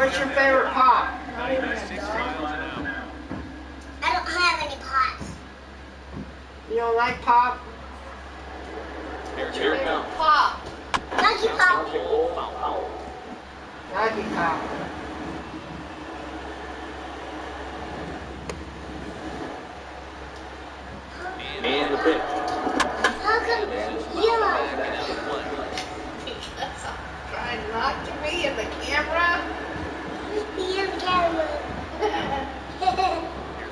What's your favorite pop? Not even a dog. I don't have any pots. You don't like pop? What's your favorite pop? Lucky Pop. Lucky pop. And the pitch. How come you Because I'm trying not to be in the camera. be in the camera?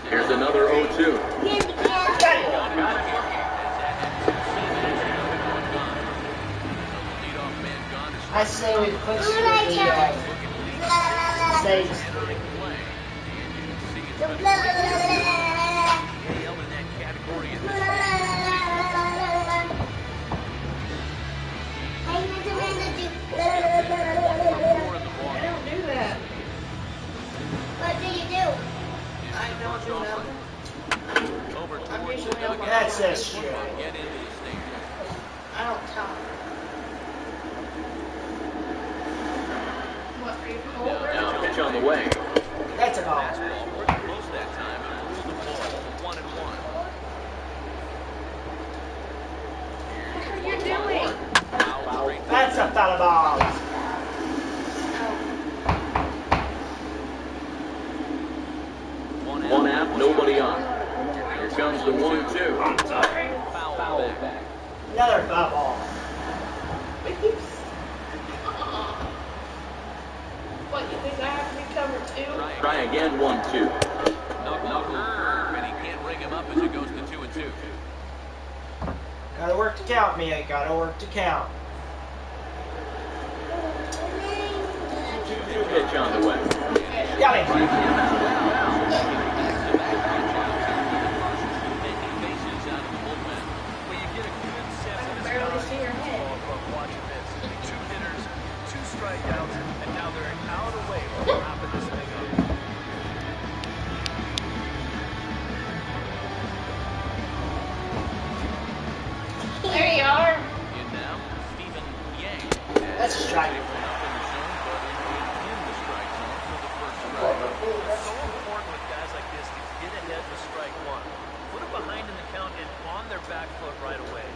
Here's another 0-2. Be in the camera. I say we push Who the like camera? States. I don't do that. What do you do? I don't do nothing. I'm usually up on That's the this shit. I don't talk. What, are you colder? Now pitch on the way. That's a ball. What are you doing? That's a foul ball. One out, nobody on. Here comes the 1-2. Foul back. Another foul ball. What, you think I have to be covered too? Try again, 1-2. And he can't ring him up as it goes to 2-2. Gotta work to count, Mia. Gotta work to count. Pitch on the way. Got it. I can barely see your head. Watching this. 2 hitters, 2 strikeouts, and now they're an out away from wrapping this thing up. There you are. In now, Stephen Yang. That's a strike. Up in the zone, but in the strike zone for the first strike. It's so important with guys like this to get ahead with strike one. Put them behind in the count and on their back foot right away.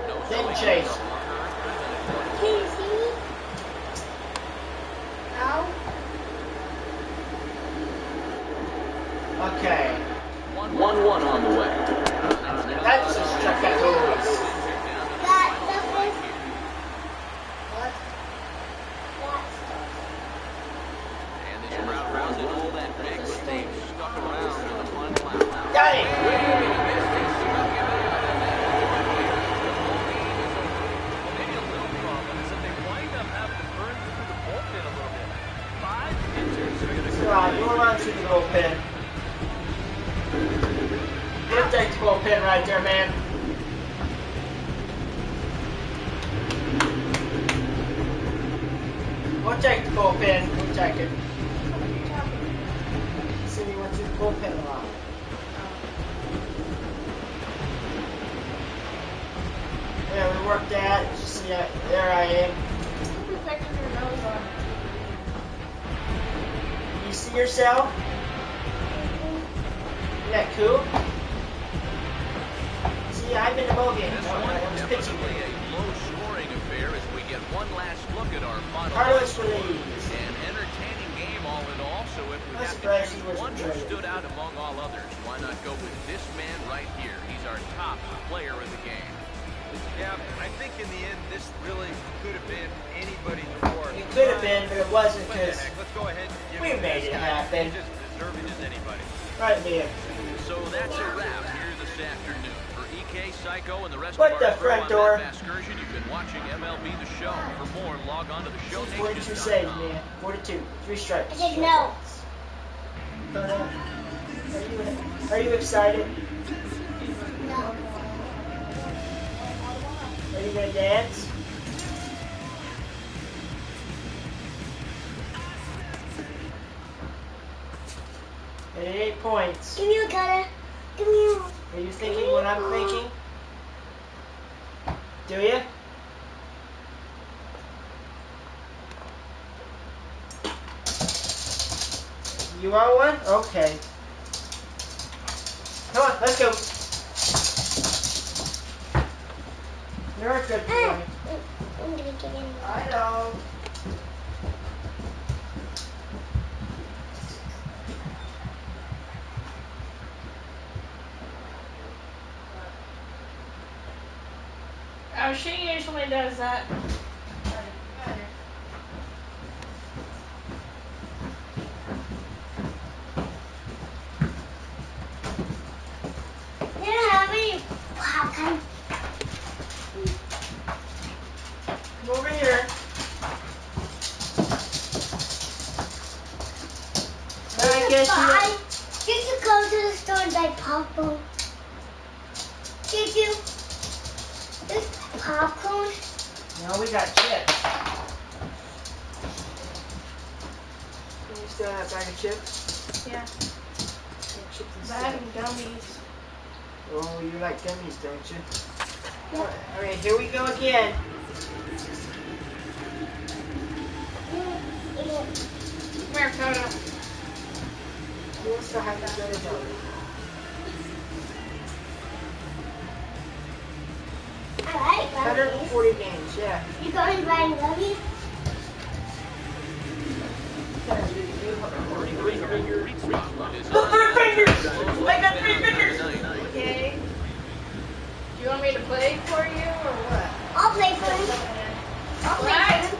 No Then swing. chase. Casey? Ow. Okay. 1-1 on the way. That's a strikeout. That stuff is... What? And this crowd rousing all that big, but they stuck around in the final. Got it. Maybe a little problem is that they wind up having to burn through the bullpen a little bit. 5 pitchers are going to Come on, go around to the bullpen. We'll take the bullpen right there, man. We'll take the bullpen. We'll take it. Said he went to the bullpen a lot. Yeah, we worked that. You see, there I am. You're picking your nose on You see yourself? Isn't that cool? See, I'm in the ballgame. This I one was pitching. definitely a low-scoring affair as we get one last look at our final. Carlos Ruiz. An entertaining game all in all, so if we I'm have to surprised choose he wasn't one who traded. stood out among all others, why not go with this man right here? He's our top player in the game. Yeah, I think in the end, this really could have been anybody's award. It could have been, but it wasn't What the because heck, let's go ahead and give we it to made this it guy. happen. He's just as deserving as anybody. right there. So that's a wrap here this afternoon. For EK, Psycho, and the rest What of the our crew front on door? that excursion, you've been watching MLB The Show. For more, log on to the show 42 saves, man. 42. 3 strikes. I said no. Are you excited? No. Are you gonna dance? At 8 points. Give me a cutter. Give me a... Are you thinking what I'm thinking? Do you? want one? Okay. Come on, let's go. You're a good boy. I'm gonna get in. I know. Oh, she usually does that. You don't have any popcorn. Come over here. I guess Did you go to the store and buy popcorn? Did you? This popcorn? No, we got chips. You still have that bag of chips? Yeah. Chips and Bag stuff. and gummies. Oh, you like gummies, don't you? Yep. Alright, here we go again. Come here, Toto. Who wants to hide the other dog? I like gummies. 140 games, yeah. You going to buy gummies? I got 3 fingers! Okay. Do you want me to play for you or what? I'll play for him. I'll play for him.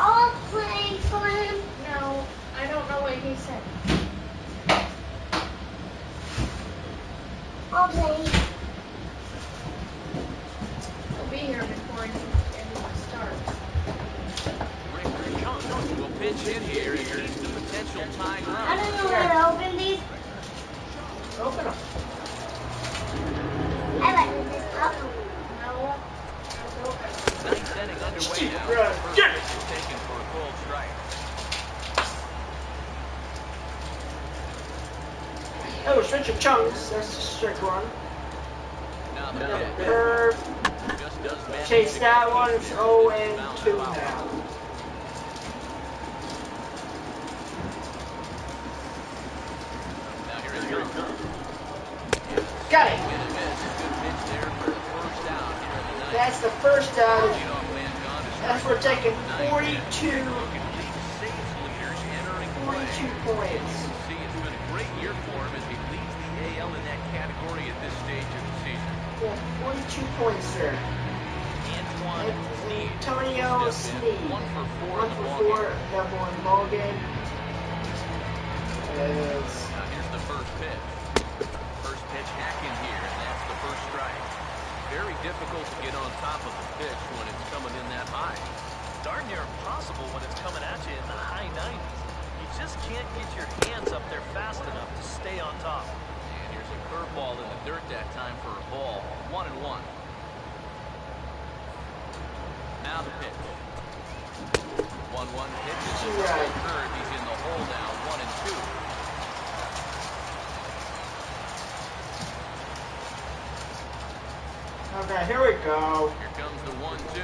I'll play for him. No, I don't know what he said. I'll play. He'll be here before anyone starts. Rick Jones will pitch in here and leads the potential tying I run. don't know how to open these. Open them. I like this popcorn. No. Ninth inning underway now. Right. First pitch is taken for a cold strike. Oh, switch of chunks. That's strike one. Now the pitch. Curve. Just does manage Chase to that keep one. it It's here. 0 and 2 Foul. now. Now here it comes. Got it. Hit and miss. Good pitch there for the first out here in the ninth. That's the first out. Leadoff man gone to That's strike we're taking one. Ninth 42 inning. Looking to lead saves leaders entering play. 42 points. See, it's been a great year for him as he leads the AL in that category at this stage of the season. Yeah, 42 points, sir. Antoine Sneed. Antonio Step in. Sneed. 1 for 4 1 in the for ball 4, game. double in ball game. Yes. Now here's the first pitch. First pitch hacking here, and that's the first strike. Very difficult to get on top of the pitch when it's coming in that high. Darn near impossible when it's coming at you in the high 90s. You just can't get your hands up there fast enough to stay on top. And here's a curveball in the dirt that time for a ball. 1-1. Now the pitch. 1-1 pitches in the Right. curve. He's in the hole now. 1-2. Okay, here we go. Here comes the 1-2.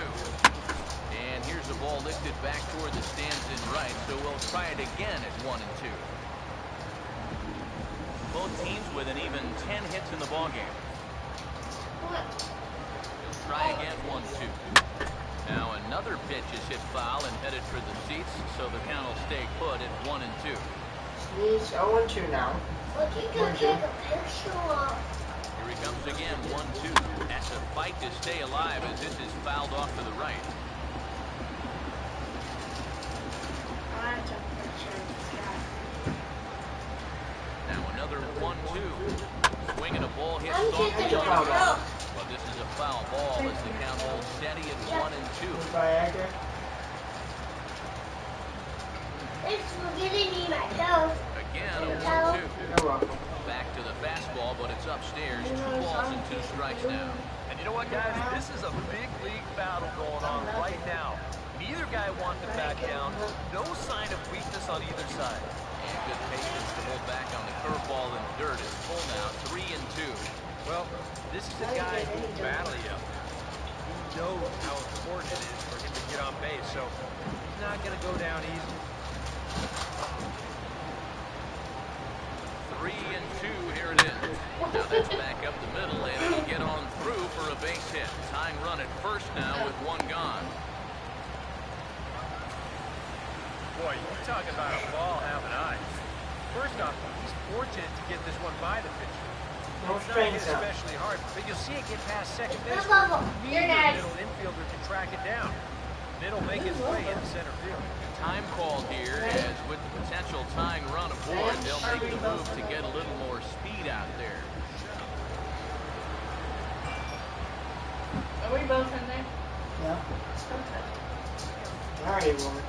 And here's the ball lifted back toward the stands in right, so we'll try it again at 1-2. Both teams with an even 10 hits in the ballgame. He'll try again, 1-2. Now another pitch is hit foul and headed for the seats, so the count will stay put at 1-2. Sneeze 0 and 2 now. Look, you can take a picture of. Here he comes again, 1-2. That's a fight to stay alive as this is fouled off to the right. I took a picture of this guy. Now another 1-2. Swinging a ball hit I'm softly taking on a the photo. but this is a foul ball as the count holds steady at 1-2. Viagra. Thanks for getting me my toes. Again, a Hello. 1-2. You're welcome. Back to the fastball, but it's upstairs. 2 balls and 2 strikes now. And you know what, guys? This is a big league battle going on right now. Neither guy wants to back down. No sign of weakness on either side. And good patience to hold back on the curveball in the dirt. It's full now, 3-2. Well, this is a guy who will battle you. Who knows how important it is for him to get on base, so he's not going to go down easy. 3 and 2, here it is. Now that's back up the middle, and it'll get on through for a base hit. Tying run at first now with one gone. Boy, you talk about a ball having eyes. First off, he's fortunate to get this one by the pitcher. No It's not strings hit up. especially hard, but you'll see it get past second base. You're Neither next. middle infielder can track it down. Then it'll make its way into center field. Time called here, as with the potential tying run aboard, they'll make the move to get a little more speed out there. Are we both in there? Yeah. Okay. Alrighty, woman.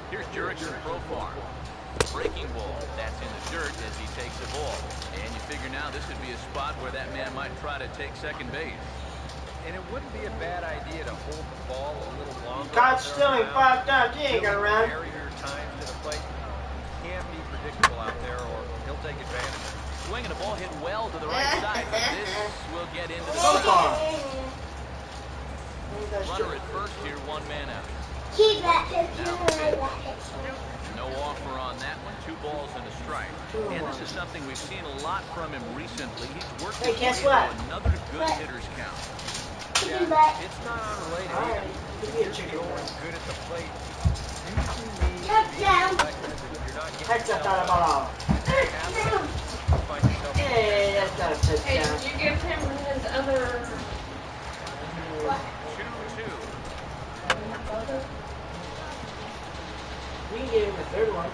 Here's Jurickson Profar. Breaking ball. That's in the dirt as he takes the ball. And you figure now this would be a spot where that man might try to take second base. And it wouldn't be a bad idea to hold the ball a little longer. Caught stealing 5 times. You ain't gonna run. Barrier times to the plate. He can't be predictable out there, or he'll take advantage. Swinging a ball hit well to the right side, but this will get into the So far. runner at first here, one man out. Keep that picture like that. No offer on that one. 2 balls and a strike. And this is something we've seen a lot from him recently. He's worked Hey, his guess way what? into another good What? hitter's count. Keep Yeah, that. it's not unrelated Alright, either. give me a chicken Going wing. good at the plate usually means Touchdown. you're not getting Touchdown, yourself ball. Touchdown. find yourself Hey, that's not a Hey, touchdown. did you give him his other... What? 2-2. We can get him the third one.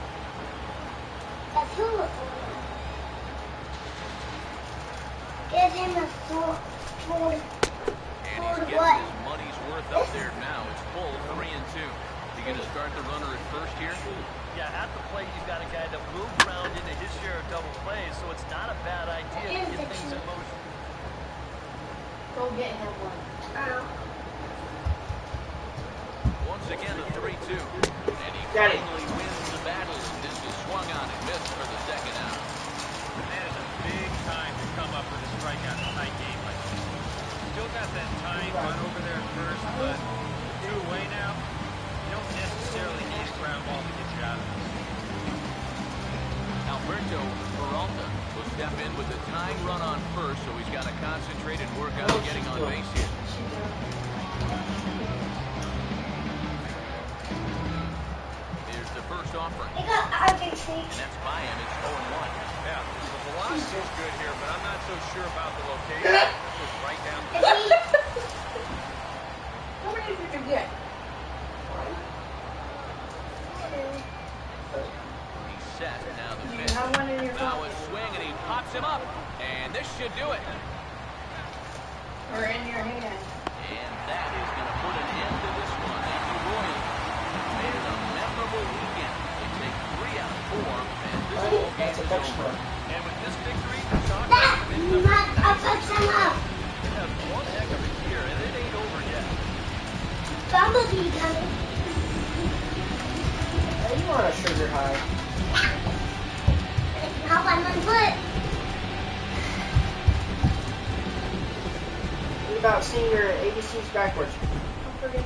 That's who it was. Give him a sword. And he's getting What? his money's worth up there now. It's full, 3 and 2. You going to start the runner at first here? Yeah, at the plate, you've got a guy that will ground into his share of double plays, so it's not a bad idea to get things in motion. Go get him one. Once again, a 3-2. And he Got it. finally wins the battle. This is swung on and missed for the second out. That is a big time to come up with a strikeout in a tight game like this. Still got that tying run over there at first, but 2 away now. You don't necessarily need a ground ball to get you out of this. Alberto Peralta will step in with the tying run on first, so he's got to concentrate and work on getting on base here. Here's the first offering, They got Argentine. and that's by him. It's 0-1. Yeah, the velocity's good here, but I'm not so sure about the location. This was right down the How many did you get? He's set. Now the Do you pitch. have one in your Now a pocket? swing, and he pops him up. And this should do it. Or in your hand? And that is going to put an end to this one. And the Royals made it a memorable weekend. They take 3 out of 4, and this ball game That's a is touchdown. over. And with this victory, Sox That have been not a touchdown. They have one heck of a year, and it ain't over yet. Bumblebee coming. Hey, you want a sugar high? Hop on my foot. What about seeing your ABCs backwards? Don't forget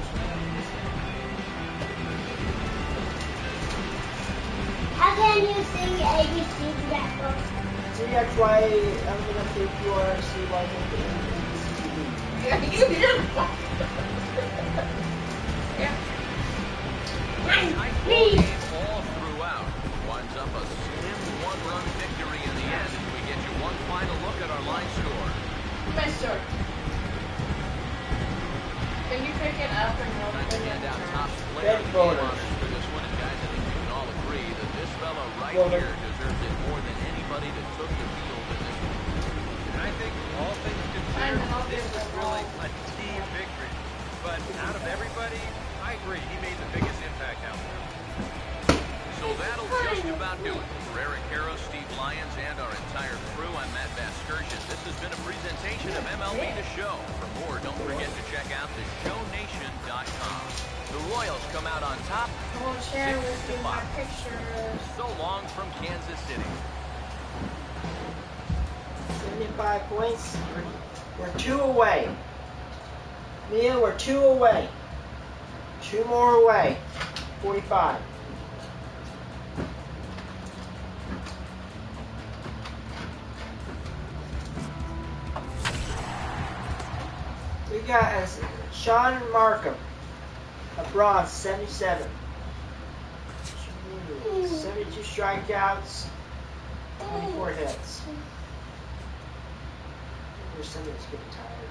How can you sing ABC backwards? CXY, I'm gonna say QRCY. Yeah, you did. Yeah. Tight ball game all throughout. Winds up a slim 1-run victory in the end as we get you one final look at our line score. Mister. Can you pick it up and help Time to me? hand out top player of the game honors for this one. And guys, I think we can all agree that this fellow right here deserves it more than anybody that took the field in this one. And I think all things considered, this was really a team victory. But out of everybody, I agree, he made the biggest impact out there. So that'll just about do it. For Eric Harrow, Steve Lyons, and our entire crew, I'm Matt Vasgersian. This has been a presentation of MLB The Show. For more, don't forget to check out theshownation.com. The Royals come out on top. I will share with you my 6-5. pictures. So long from Kansas City. 75 points. We're 2 away. Mia, we're 2 away. 2 more away. 45. We got Sean Markham, a bronze, 77. 72 strikeouts, 24 hits. There's somebody that's getting tired.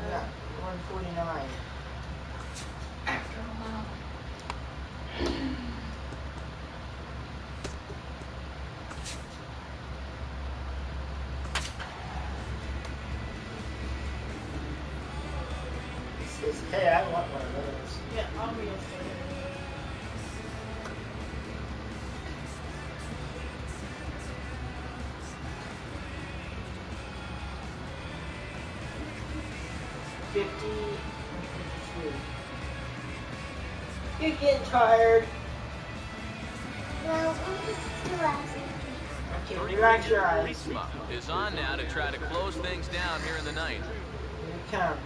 Yeah, 149. After a while. Hey, I want one of those. Yeah, obviously. You're getting tired. Well, I'm just relaxing. Okay, relax your eyes. Riesma is on now to try to close things down here in the ninth. Here it comes.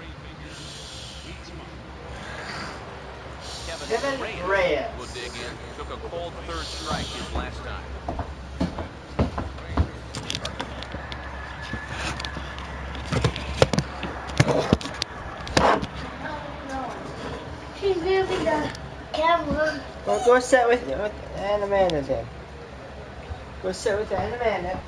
Kevin Reyes will dig in. Took a cold third strike his last time. She's moving the camera. Well, go sit with Aunt Amanda then. Go sit with Aunt Amanda.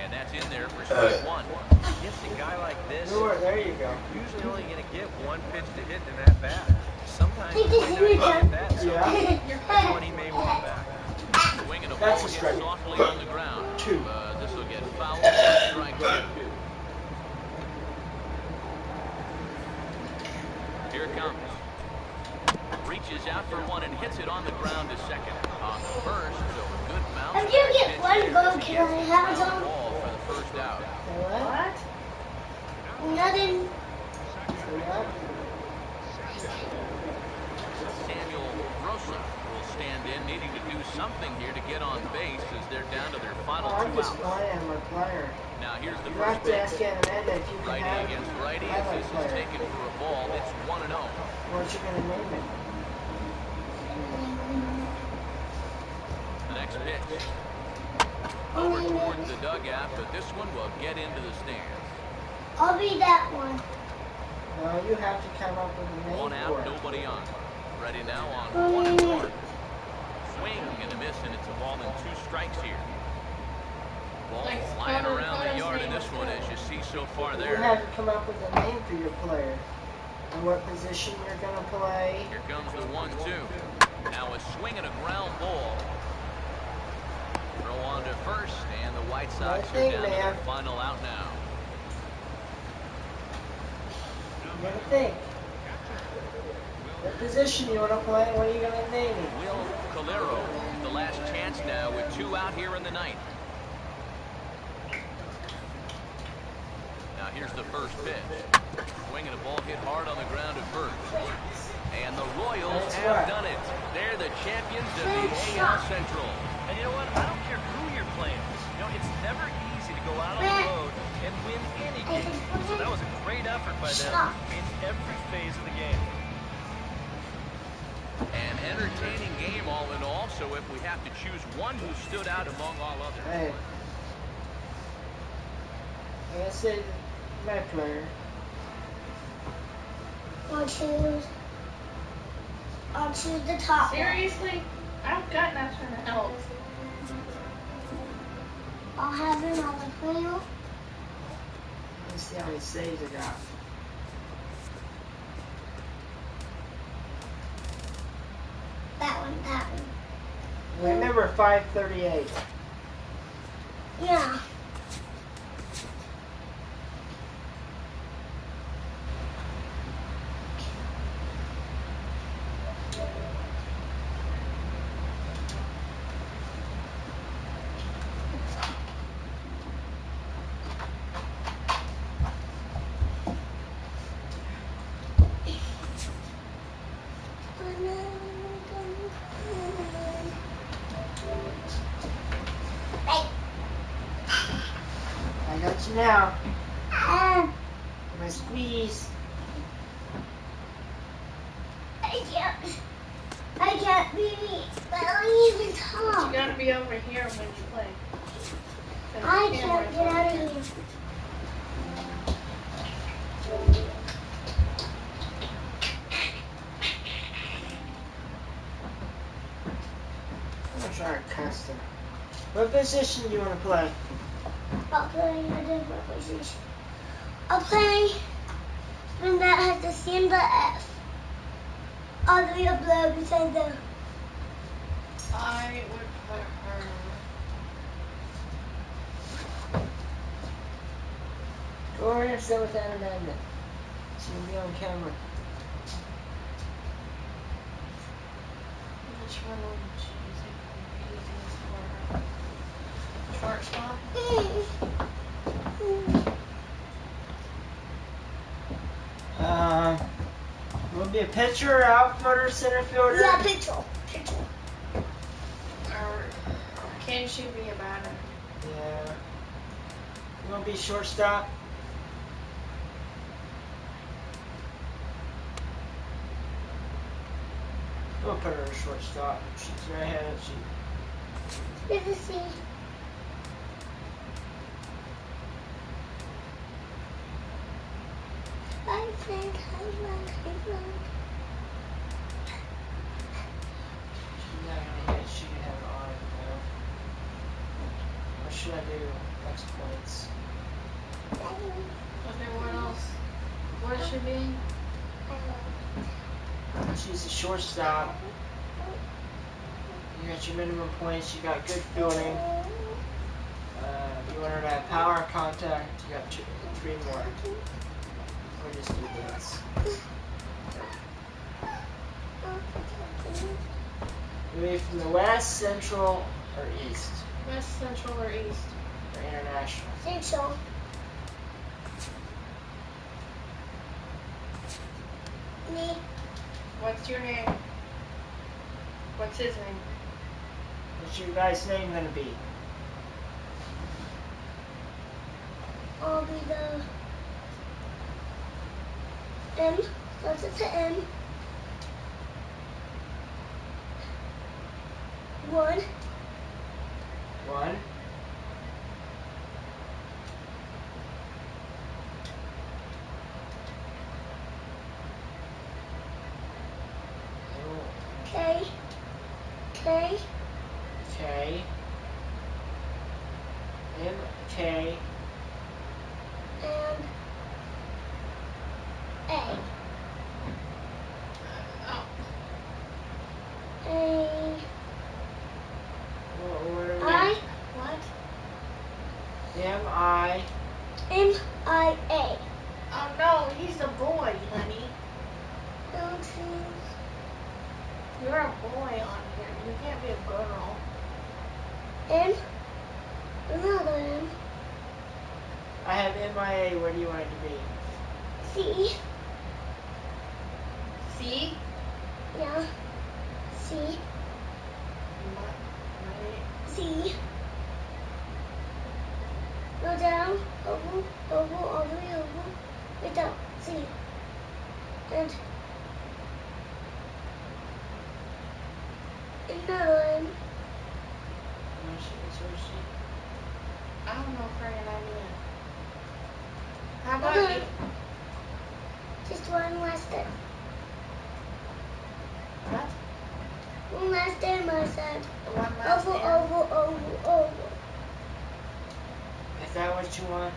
And that's in there for strike one. Against a guy like this, There you go. usually only going to get one pitch to hit in that bat. Sometimes he might not get that, so Yeah. that's when he may want back. Swinging a ball That's a hit strike. softly on the ground. Two. This will get fouled for strike two. Here it comes. Reaches out for one and hits it on the ground to second. On the first, so a good bounce. If you get one goal, can I have some? Ball for the first out. What? Nothing. Daniel Rosa will stand in, needing to do something here to get on base as they're down to their final I'm two just outs. playing my player. Now here's the You first have to pitch. ask Aunt Amanda if you can Righty have against righty. have If my this is player. taken for a ball, it's 1-0. What you gonna name it? The next pitch. Over towards the dugout, but this one will get into the stands. I'll be that one. No, you have to come up with a name One for out, it. nobody on. Ready now on 1-1. Swing and a miss, and it's a ball and two strikes here. Ball Nice. flying Connor around the Connors yard in name this is one, good. as you see so far You there. have to come up with a name for your player. And what position you're gonna play. Here comes the 1-2. Now a swing and a ground ball. Throw on to first, and the White Sox are think, down to their man. final out now. You gotta think. What position you wanna play? What are you gonna name it? Will Calero, the last chance now with two out here in the ninth. Now here's the first pitch. Swinging a ball hit hard on the ground at first. And the Royals That's have right. done it. They're the champions of the AL Central. And you know what? I don't care who you're playing. You know, it's never easy to go out on the road and win any game. So that was a great effort by them in every phase of the game. An entertaining game all in all, so if we have to choose one who stood out among all others. Hey. Like I said, my player. I'll choose the top one. Seriously? I don't got nothing else. I'll have him on the field. Let's see how many saves I got. That one, that one. Remember 538. Yeah. I got you now. Um, My squeeze. yeah. be barely even You talk. gotta be over here when you play. 'Cause I the can't camera's get over out of here. here. I'm gonna try a custom. What position do you want to play? I'll play a different position. I'll play one that has the C and the F. All the way up there beside the. I would put her. Go over here and sit with that amendment. So you can be on camera. Which one would you think would be easiest for her? Shortstop? Will it be a pitcher, outfielder, center fielder? Yeah, pitcher. Or can she be a batter? Yeah. You want to be shortstop? We'll put her at shortstop. She's right-handed. Here's the C. I think I like. She's not gonna hit. She can have an arm though. What should I do? Next points. Okay, what else? What should be? She's a shortstop. You got your minimum points. You got good fielding. You want her to have power, contact. You got 3 more. We'll just do this. You leave from the west, central, or east? West, central, or east? Or international? Central. Me. What's your name? What's his name? What's your guy's name gonna be? I'll be the M. Starts at the M. 1. 1. K. K. K. M. K. And A. Oh, A. What order? I. what? M. I. M. I. A. Oh no, he's a boy, honey. Don't choose. You're a boy on here. You can't be a girl. M. Another M. I have MIA. Where do you want it to be? C. C? Yeah. C. What? Right. C. Go down. Oval. Oval. All the way oval. Right down. C. And another M. Where's she? I don't know if I an idea. How about Okay. you? Just one last M. What? One last M, I said. One last Oval, M? oval, oval, oval. Is that what you want?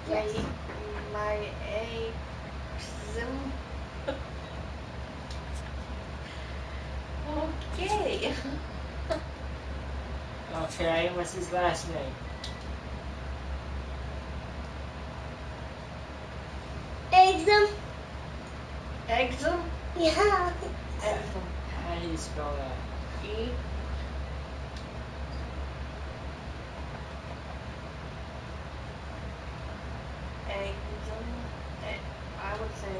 Yes. My A. Zim. Okay. Okay. What's his last name? Exam. Exum? Yeah. Exum. How do you spell that? E. Exum. I would say.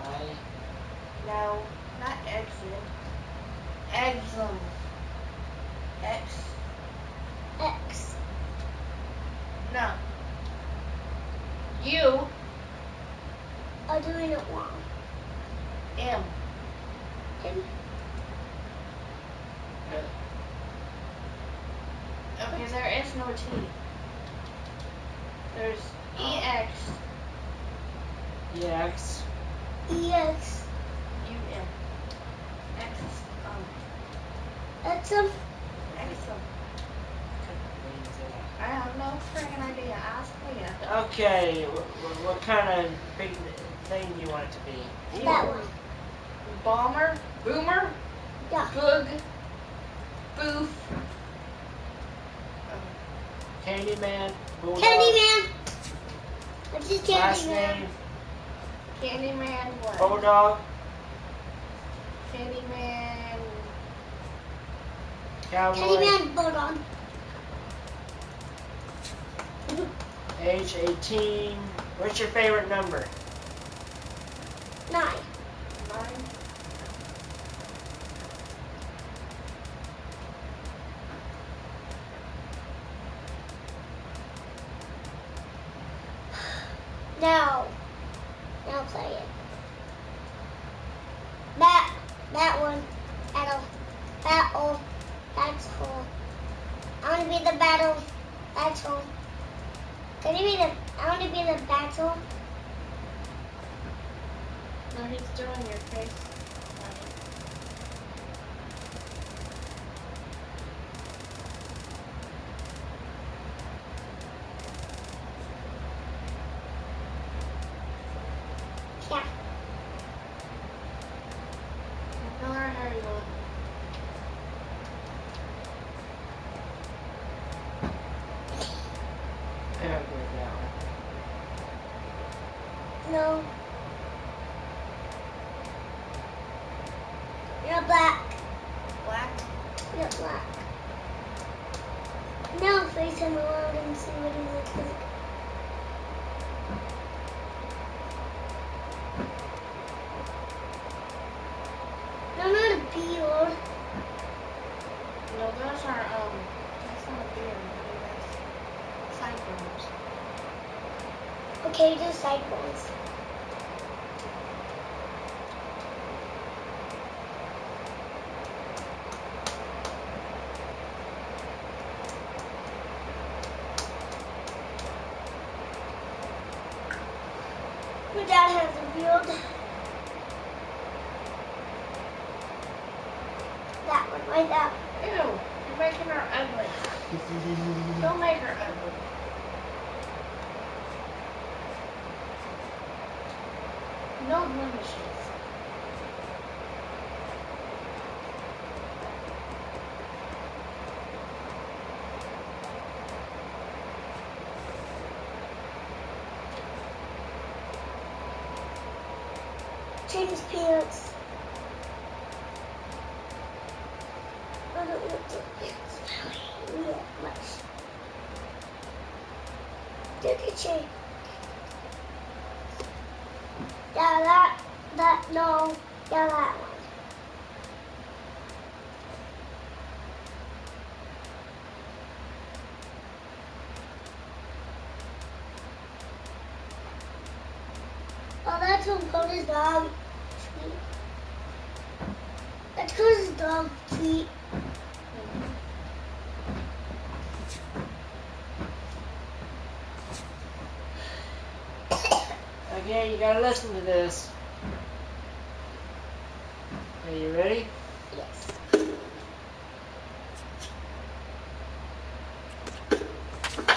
I. No, not exit. Exum. X. X. No. U. are doing it wrong. M. And Okay, there is no T. There's EX, EX. EX. UM. X, Exum. Exum. I have no friggin' idea. Ask me. Okay, what kind of big thing do you want it to be? That one. Bomber, Boomer, Yeah. Boog, Boof. Candyman, Bulldog. Candyman. What's his Last Candyman? name, Candyman, what? Bulldog. Candyman, Cowboy. Candyman Bulldog. Age 18. What's your favorite number? 9. 9. Now play it. That one. Battle. That's cool. I want to be the battle. Battle. Can you be the? I want to be the battle. No, he's doing your face. Yeah. Tell her how you want. Yeah, I'll go with that one. No. You're black. Black? You're black. Now face him around and see what he looks like. No, not a beard. No, those are, that's not a beard. That's sideburns. Okay, just sideburns. My dad has a beard. That one, right there. Ew, you're making her ugly. Don't make her ugly. No blemishes. Change his pants. I don't want to pants that much. Look at you. Yeah, no. Yeah, that one. Oh, that's from Coda's dog. Sweet. That's Coda's dog. Sweet. Okay, you gotta listen to this. Are you ready? Yes.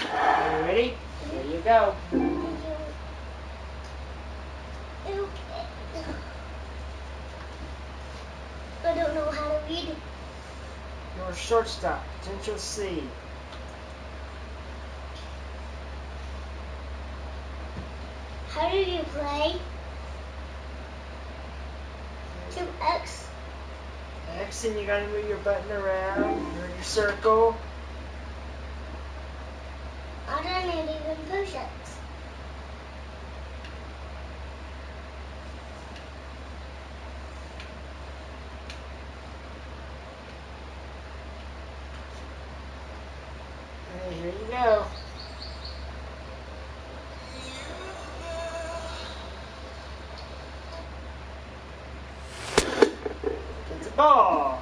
Are you ready? Here you go. Okay. I don't know how to read it. Your shortstop, potential C. How do you play? To X. X, and you gotta move your button around. You're in your circle. I don't need even push X. Okay, here you go. ball.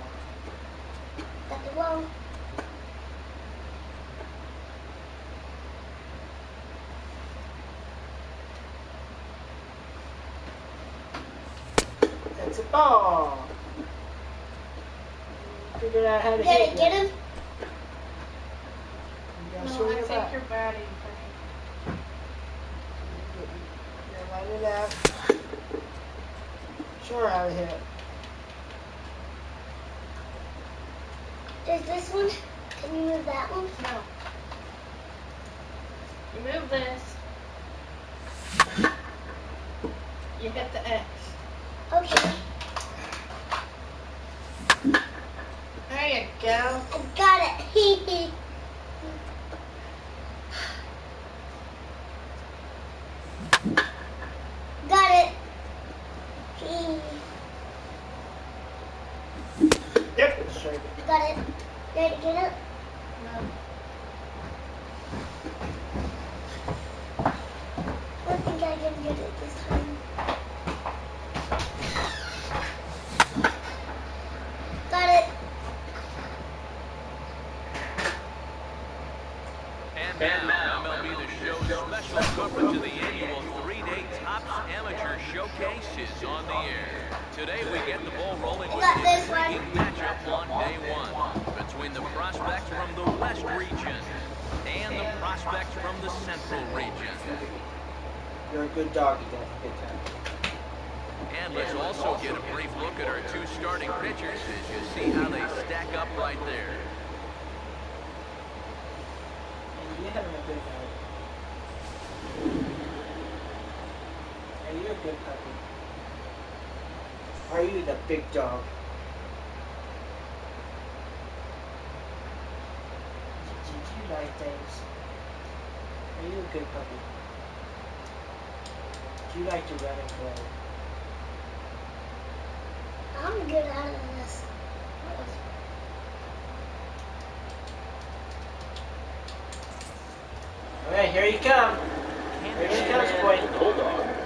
Got the ball. That's a ball. Figured out how to Did hit it get him? You gotta No, swing I it think back. you're batting funny. You're line it out. Show her how to hit. Is this one? Can you move that one? No. You move this. You hit the X. Okay. There you go. I got it. Got it. Yep. Straight. Got it. Ready to get it? No. I think I can get it this time. Got it. And now, MLB The Show's special coverage of the annual 3-day Topps Amateur Showcase is on the air. Today we get the ball rolling with Got an this one. intriguing matchup on day one between the prospects from the West region and the prospects from the Central region. You're a good dog. You got a good time. And let's also get a brief look at our two starting pitchers as you see how they stack up right there. And you're having a good night. Are you a good puppy? Are you the big dog? Did you like things? Are you a good puppy? Do you like to run and play? I'm good out of this. Alright, here you come. Here he comes, boy.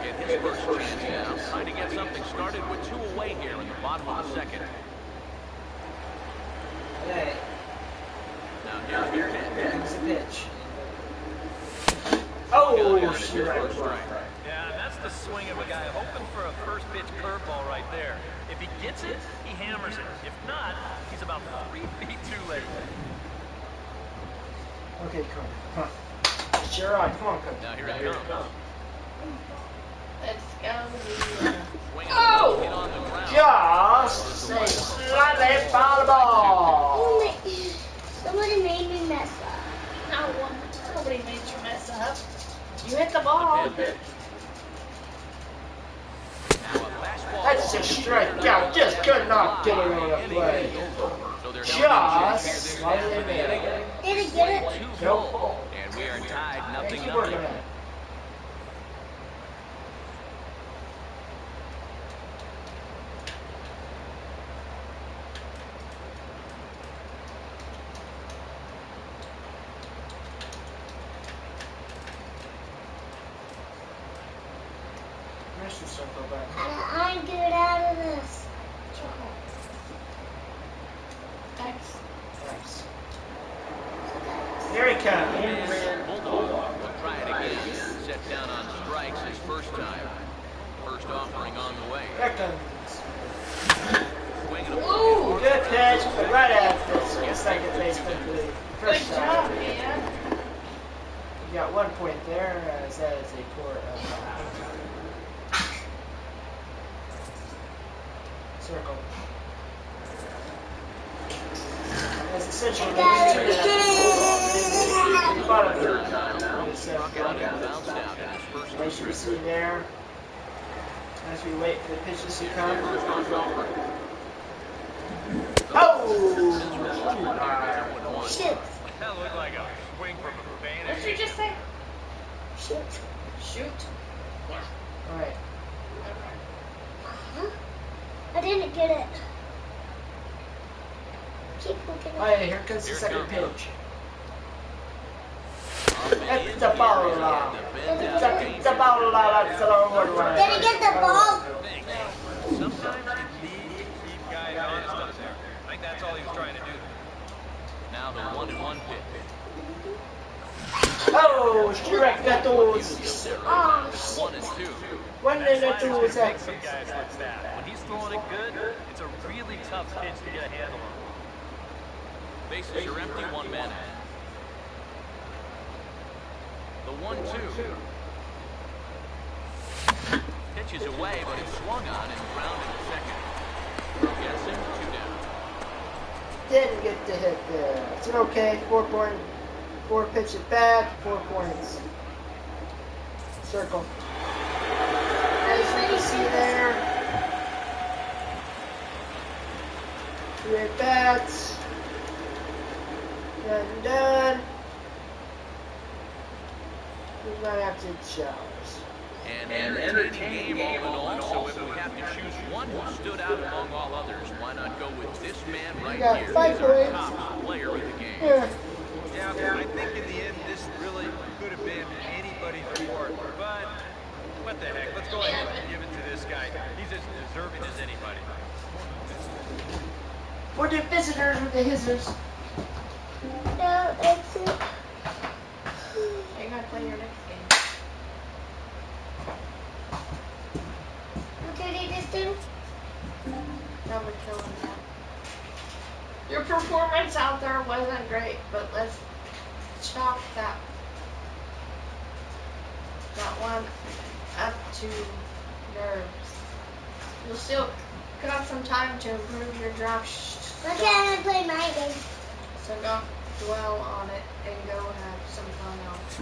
Get his first chance now, trying to get something started with two away here in the bottom of the second. Alright, Now here's your pitch. here's the pitch. Down Oh, is shit. your first strike. Yeah, and that's the swing of a guy hoping for a first pitch curveball right there. If he gets it, he hammers it. If not, he's about 3 feet too late. Okay, Cody, come on. Sure on, come on, Cody. Now here it comes. Let's go. Swinging a hit on the ground. Just a slightly foul ball. Somebody made me mess up. No one. Nobody made you mess up. You hit the ball. Now a fastball. That's a strikeout. Just could not get it on the play. So they're Just slightly made. Did it get it? Nope. And we are tied, nothing, Keep working nothing. on it. Mission circle back. I'm good out of this. X. Nice. Here he comes. Bulldog will try it again. Set down on strikes his first time. First offering on the way. Here comes. Swinging a Ooh, good pitch, but right after the second baseman for the Good first job, time. man. You got 1 point there, as that is a quarter of circle. That's essentially the bottom third. struck out and bounced out in his first As you see there, as we wait for the pitches to come. Oh! Shoot. That looked like a swing from a What did you vanity. just say? Shoot. Shoot. Alright. Huh? I didn't get it. Keep looking at Alright, here comes the Here second comes. pitch. That's the ball line. That's the ball line. That's the lower line. Did he get the ball? Sometimes you need to keep guys honest on trying to do there. Now the 1-1 pitch. Oh, strike that those. Oh, 1-2. 1 and 2 Make some seconds. guys look bad. When he's throwing it good, it's a really tough pitch to get a handle on. Bases are empty, 1 man out. The 1-2. Pitch is away, but it's swung on and grounded to second. Throw gets him, 2 down. Didn't get the hit there. It's an okay 4 pitch at bat, 4 points. Circle. As you can see there, 3 at bats. Done. We might have to showers. An entertaining game all in all, so if we have to choose one who stood out among all others, why not go with this man right got here? 5 He's our points. top player of the game. Yeah. Yeah, I think in the end, this really could have been anybody's award. But what the heck? Let's go ahead and give it to this guy. He's as deserving as anybody. For the visitors with the hizzers. no, it's it. You're gonna play your next game. What did he just do? No, we're killing that. Your performance out there wasn't great, but let's chalk that one up to nerves. You'll still got some time to improve your draft. Why can't I play my game? So don't dwell on it and go have some fun else.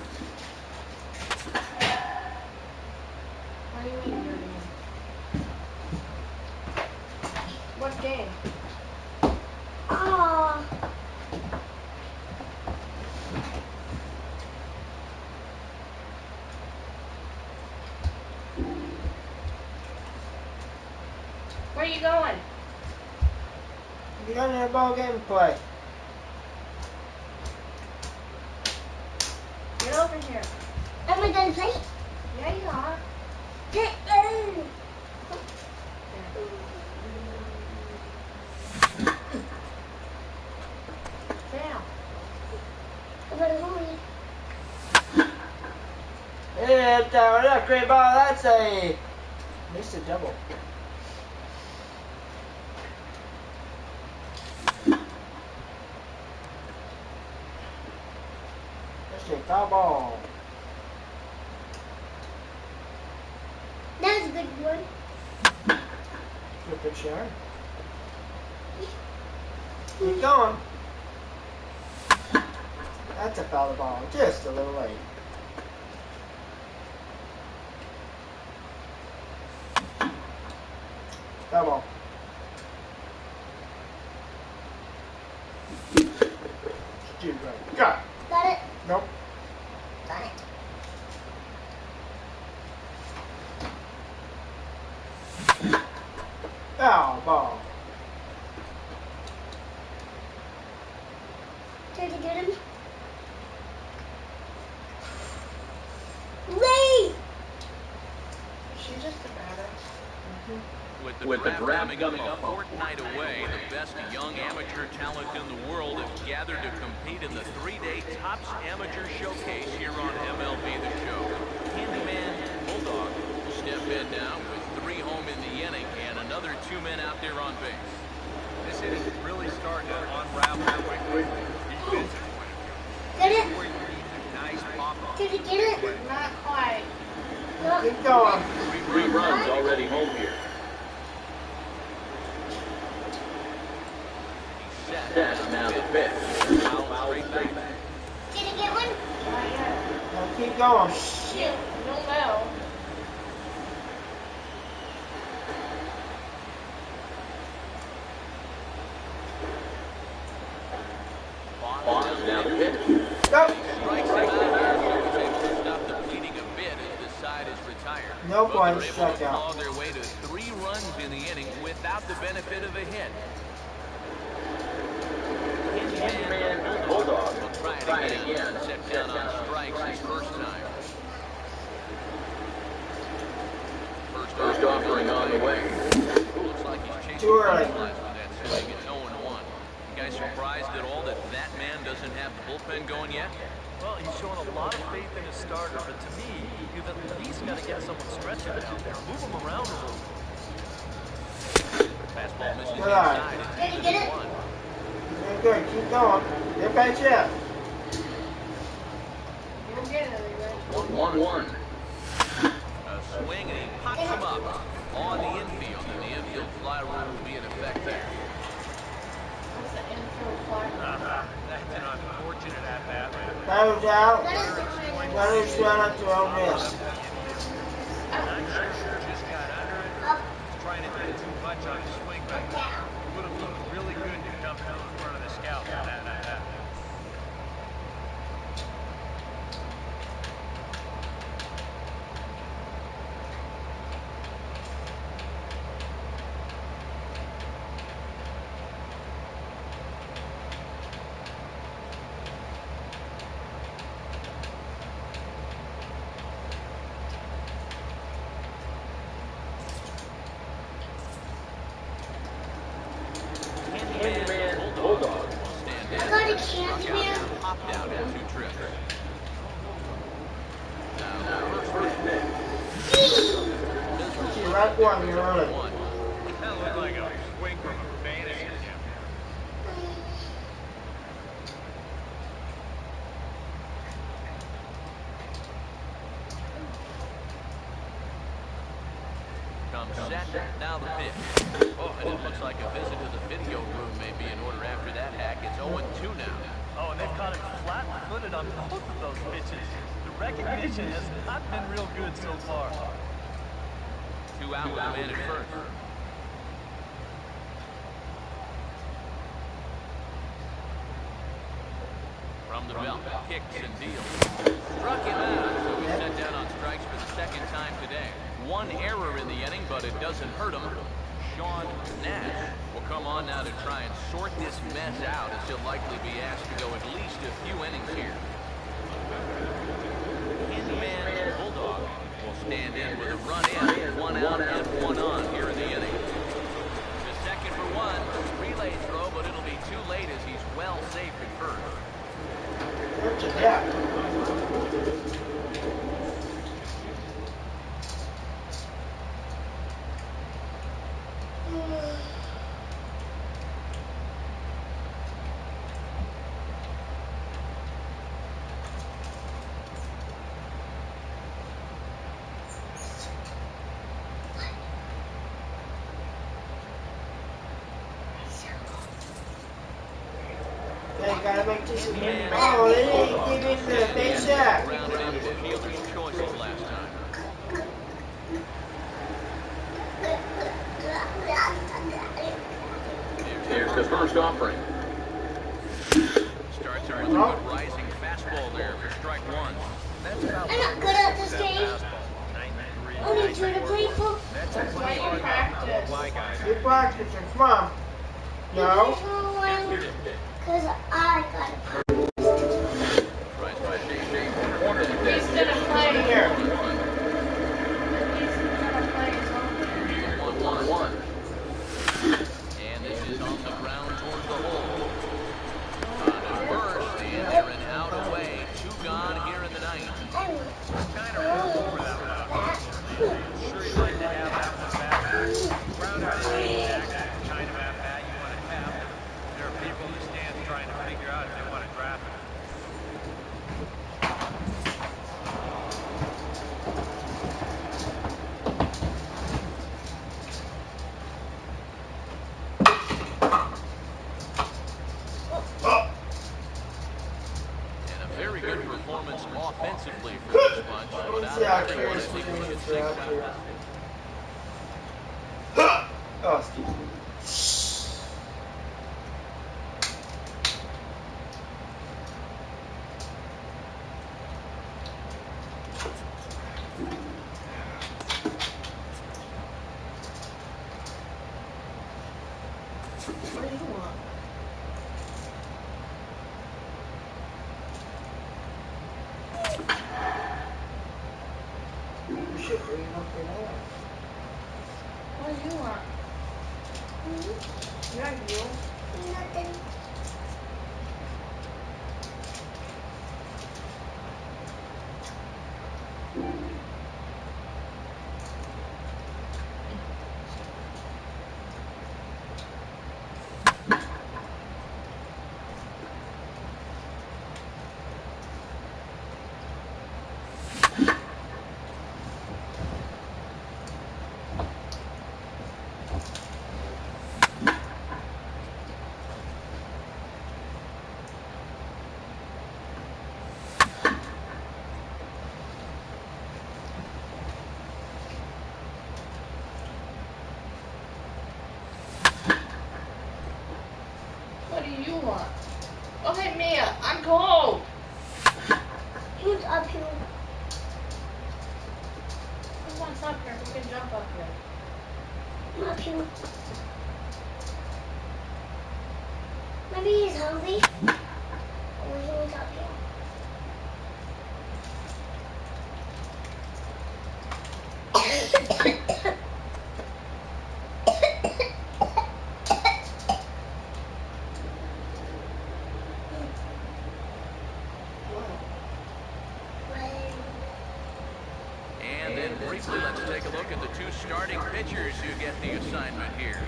What do you mean your game? What game? Oh, Where are you going? You got another ball game to play. Get over here. am I done playing? Yeah, you are. Sam. Hit that great ball. That's a missed a double. That's a foul ball. That was a good one. Good pitch there. Keep going. That's a foul ball. Just a little late. Foul ball. Dude, right. Got it. Got it? Nope. Got it. Foul ball. Did you get him? Wait! She's just a badass. With the draft coming up a fortnight away, the best young amateur talent in the world have gathered to compete in the 3-day Topps Amateur Showcase here on MLB The Show. Handyman Bulldog will step in now with 3 home in the inning and another 2 men out there on base. This inning is really starting to unravel quickly. Defensive point of view. Get it? Where you need a nice pop-up. Did you get it? Not quite. No. Keep going. 3 runs already home here. Set. Now the pitch. Foul straight back. Did you get one? Not yet. Now keep going. Shoot. You don't know. Pause. Now the pitch. Go. Strikes him out. He was able to stop the bleeding a bit as the side is retired. No Both points, are able to strikeout. claw their way to 3 runs in the inning without the benefit of a hit. Handyman Bulldog will try it again. Set down on strikes his first time. First offering on the way. Looks like he's chasing Too early. butterflies with that swing. It's 0-1. You guys showing a lot of faith in his starter, but to me, you've at least got to get someone stretching down there. Move him around a little. Fastball misses Good eye. inside. It's Did you get it? 2-1. Doing good. Keep going. Get back up. You'll get it, right? 1-1. A swing and he pops him up on the infield, and the infield fly rule will be in effect there. What's the infield fly? That's an unfortunate at-bat. Batter's out. That is the one. Runner's run up to home miss. Not sure just got under it. Up, Trying to do too much on the swing, but down. it would have looked really good to come in front of the scout on that at-bat. Candyman Bulldog will stand in. I got a candy man. Popped out in 2 trips. Now, first pitch. See, right one, you're early. That looked like a swing from a fantasy gym. Comes set, now the pitch. Oh, and it looks like a visit to the video room may be in order after that hack. It's 0-2 now. Oh, and they've caught him flat-footed on both of those pitches. The recognition has not been real good so far. 2 out with a man at first. From the belt, kicks and deals. Struck him out, so he's set down on strikes for the 2nd time today. 1 error in the inning, but it doesn't hurt him. Sean Nash will come on now to try and sort this mess out, as he'll likely be asked to go at least a few innings here. Candyman Bulldog will stand in with a run in, 1 out and 1 on here in the inning. The second for 1, relay throw, but it'll be too late as he's well safe at first. Where's the gap? They gotta make this a minute. Oh, they didn't give him the base hit. Grounded into the fielder's choices last time. Here's the first offering. Starts with a good rising fastball there for strike 1. That's about I'm not good at this that game. fastball. 93, Only 2 to 3 for. That's That's why you a practice. my guy. You're practicing. Come on. No. Because I got it. Tries by Dave. He's gonna play. Here. He's gonna play his own. 1-1-1. And this is on the ground towards the hole. On to first, and they're an out away. 2 gone here in the 9th. Kind of roll over that one. Sure you'd like to have that one back. Grounded is exactly the kind of at-bat you want to have. There are people in the stands trying to figure out if they want to draft it. And a very good performance offensively for this bunch. But out of everyone, I think we should think about this. Oh, excuse me. What do you want? You should bring it up in there. What do you want? Yeah, you. Nothing. jump up here. I'm up here. Maybe he's hungry. Or he was up here. And then briefly, let's take a look at the two starting pitchers who get the assignment here.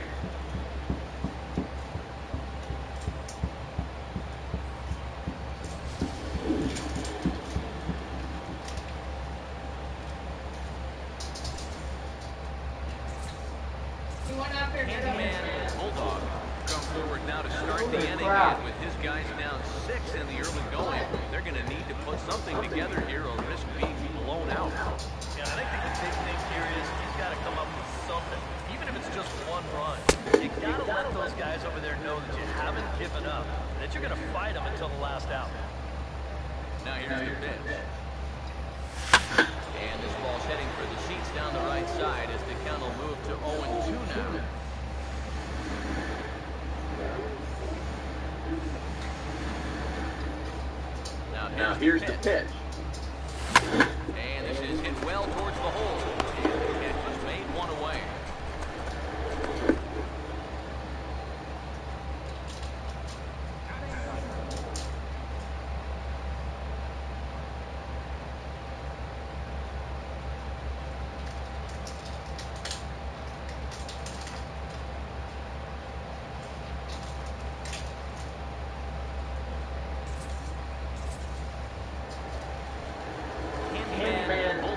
You went up here, get up. Handyman Bulldog come forward now to start the inning, and with his guys down 6 in the early going, they're going to need to put something together here or risk being blown out. Yeah, and I think the big thing here is he's got to come up with something, even if it's just one run. You got to let those guys over there know that you haven't given up, and that you're going to fight them until the last out. Now here's the pitch. And this ball's heading for the seats down the right side as the count will move to 0-2 now. Now here's the pitch. And this is hit well towards the hole. And the catch was made one away.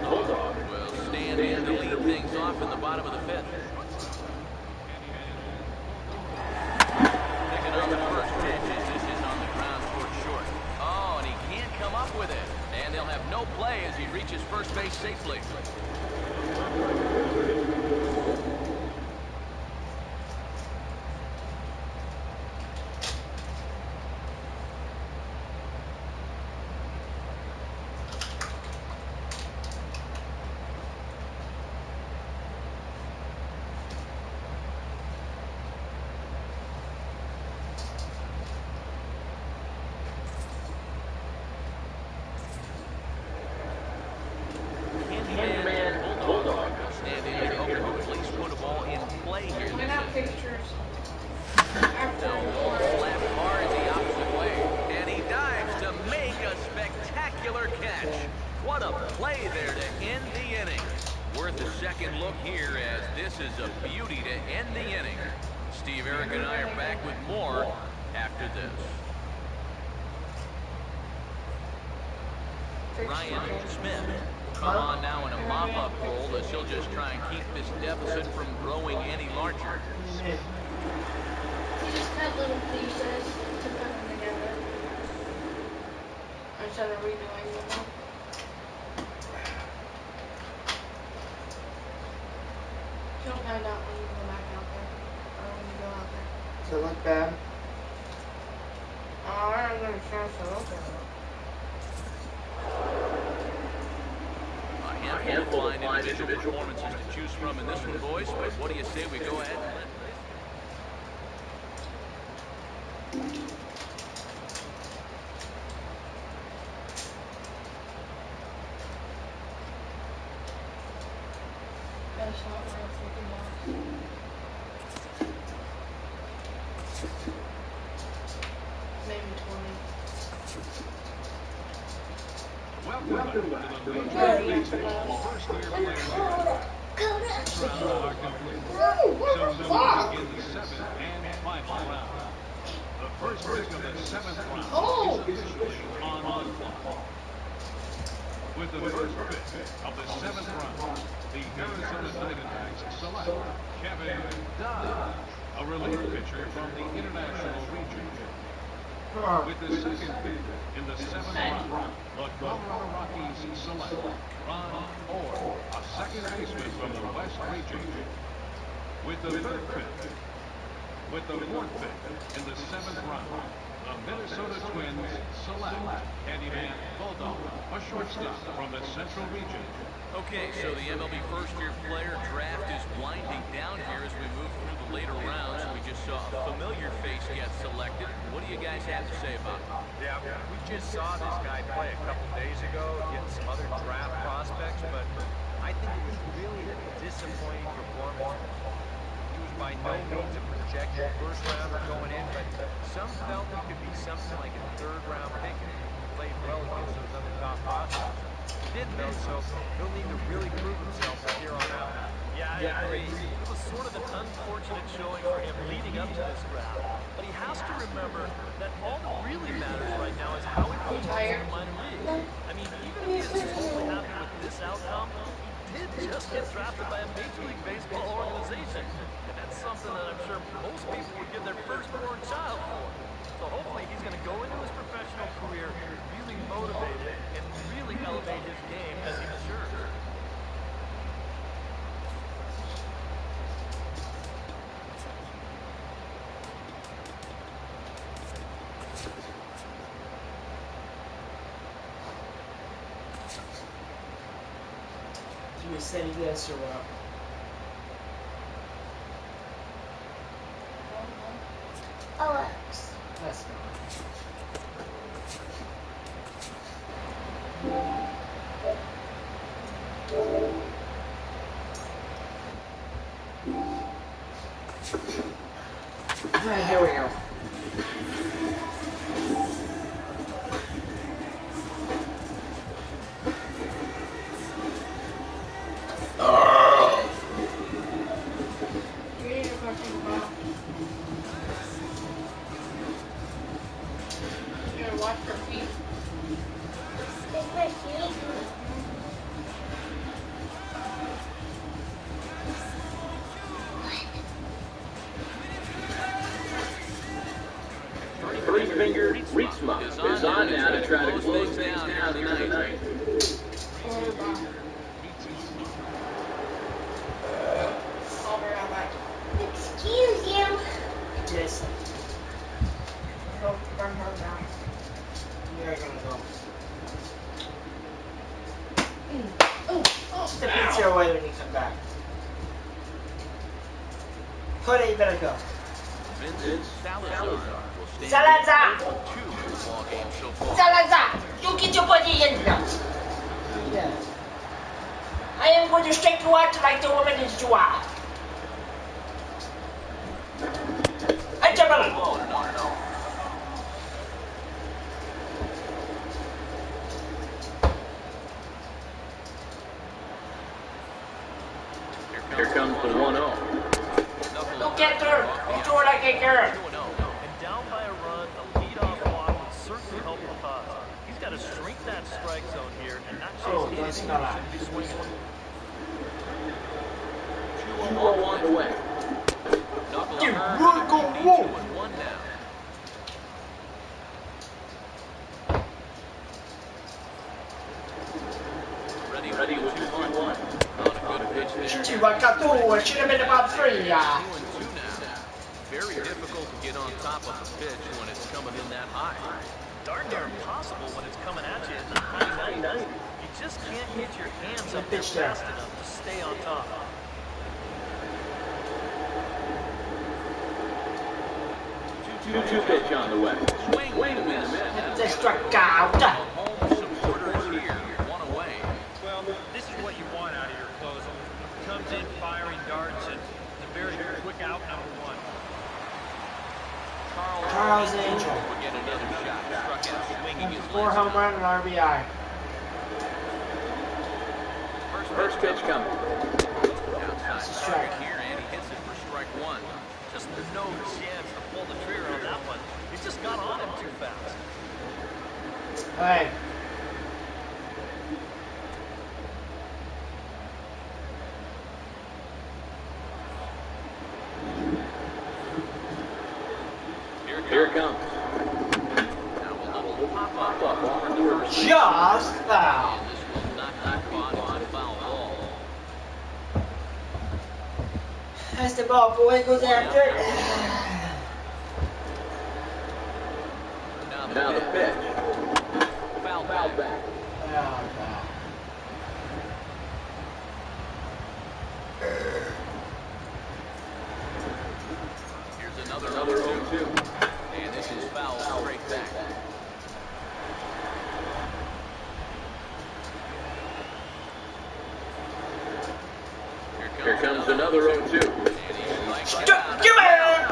Bulldog will stand in to lead things off in the bottom of the 5th. Picking on the first pitch as this is on the ground towards short. Oh, and he can't come up with it. And they'll have no play as he reaches first base safely. Bulldog will stand in and hope to at least put a ball in play here. We're not pictures. Now Wall slapped hard the opposite way, and he dives to make a spectacular catch. What a play there to end the inning. Worth a second look here as this is a beauty to end the inning. Steve, Eric, and I are back with more after this. Ryan Smith will come on now in a mop-up role as he'll just try and keep this deficit from growing any larger. You just cut little pieces to put them together. Instead of redoing them all. You'll find out when you go back out there. Or when you go out there. Does it look bad? Oh, I'm going to try to look at it. A handful of fine individual performances to choose from in this one, boys. But what do you say we go ahead and let That's not worth $50. Maybe 20. Welcome to the Major League Baseball first year players. Round are complete. So then we begin the 7th and final round. The first pick of the 7th round is officially on the clock. With the first pick of the 7th round, the Arizona Diamondbacks select Kevin Dodge, a relief pitcher from the International Region. With the second pick in the 7th round, the Colorado Rockies select Ron Orr, a second baseman from the West Region. With the third pick, with the fourth pick in the 7th round, the Minnesota Twins select Handyman Bulldog, a shortstop from the Central Region. Okay, so the MLB first-year player draft is winding down here as we move through the later rounds. We just saw a familiar face get selected. What do you guys have to say about it? Yeah, we just saw this guy play a couple days ago against some other draft prospects, but I think it was really a disappointing performance. He was by no means a projected first rounder going in, but some felt he could be something like a third-round pick if he played well against those other top prospects. He didn't though, so he'll need to really prove himself from here on out. Yeah, I agree. It was sort of an unfortunate showing for him leading up to this draft. But he has to remember that all that really matters right now is how he performs in the minor league. I mean, even if he isn't totally happy with this outcome, he did just get drafted by a Major League Baseball organization. And that's something that I'm sure most people would give their firstborn child for. So hopefully he's going to go into his professional career really motivated and really elevate his game as he matures. You said this or what? Alex. That's not. Alright, here we go. Watch her feet. Is my feet? Three-finger Ritzma is on now to try to close things down here tonight. Excuse you. Yes. Go burn her down. You're gonna go. Just the pizza away when you come back. Cody, you better go. Vincent Salazar will stand Salazar! in for 2 in the ball game so far. Salazar, you get your body in here. Yes. I am going to strike you out like the woman is you are. Hey, Jabal. Oh, no. Here comes the 1-0. Look at her. You do it like a girl. And down by a run, a leadoff walk would certainly help the cause. He's got to shrink that strike zone here and not chase anything that he shouldn't be swinging. 2-0 on the way. Dude, Knucklehammer, go, need go. 2-1 now. Ready with 2-1. On a good pitch there. It should have been about 3. 2-2 now. Very difficult to get on top of the pitch when it's coming in that high. Darn near impossible when it's coming at you in the high 90s. You just can't get your hands up there fast enough to stay on top. 2-2 pitch on the way. Swing, wait a minute. They struck out. Home supporters here, 1 away. Well, this is what you want out of your closer. He comes in firing darts and it's a very quick out number 1. Charles Angel. Will get another shot. Struck out swinging his 4 last home time. run and RBI. First pitch coming. It's a Outside strike. target here, and he hits it for strike 1. Just no chance to pull the trigger on that one. He just got on him too fast. Alright. Here it comes. Now a little pop-up on the first pitch. Just foul. And this will not be caught on foul ball. That's the ball. Boy goes after it. Now the pitch. Foul back. Oh, God. Here comes another 0-2. Give it!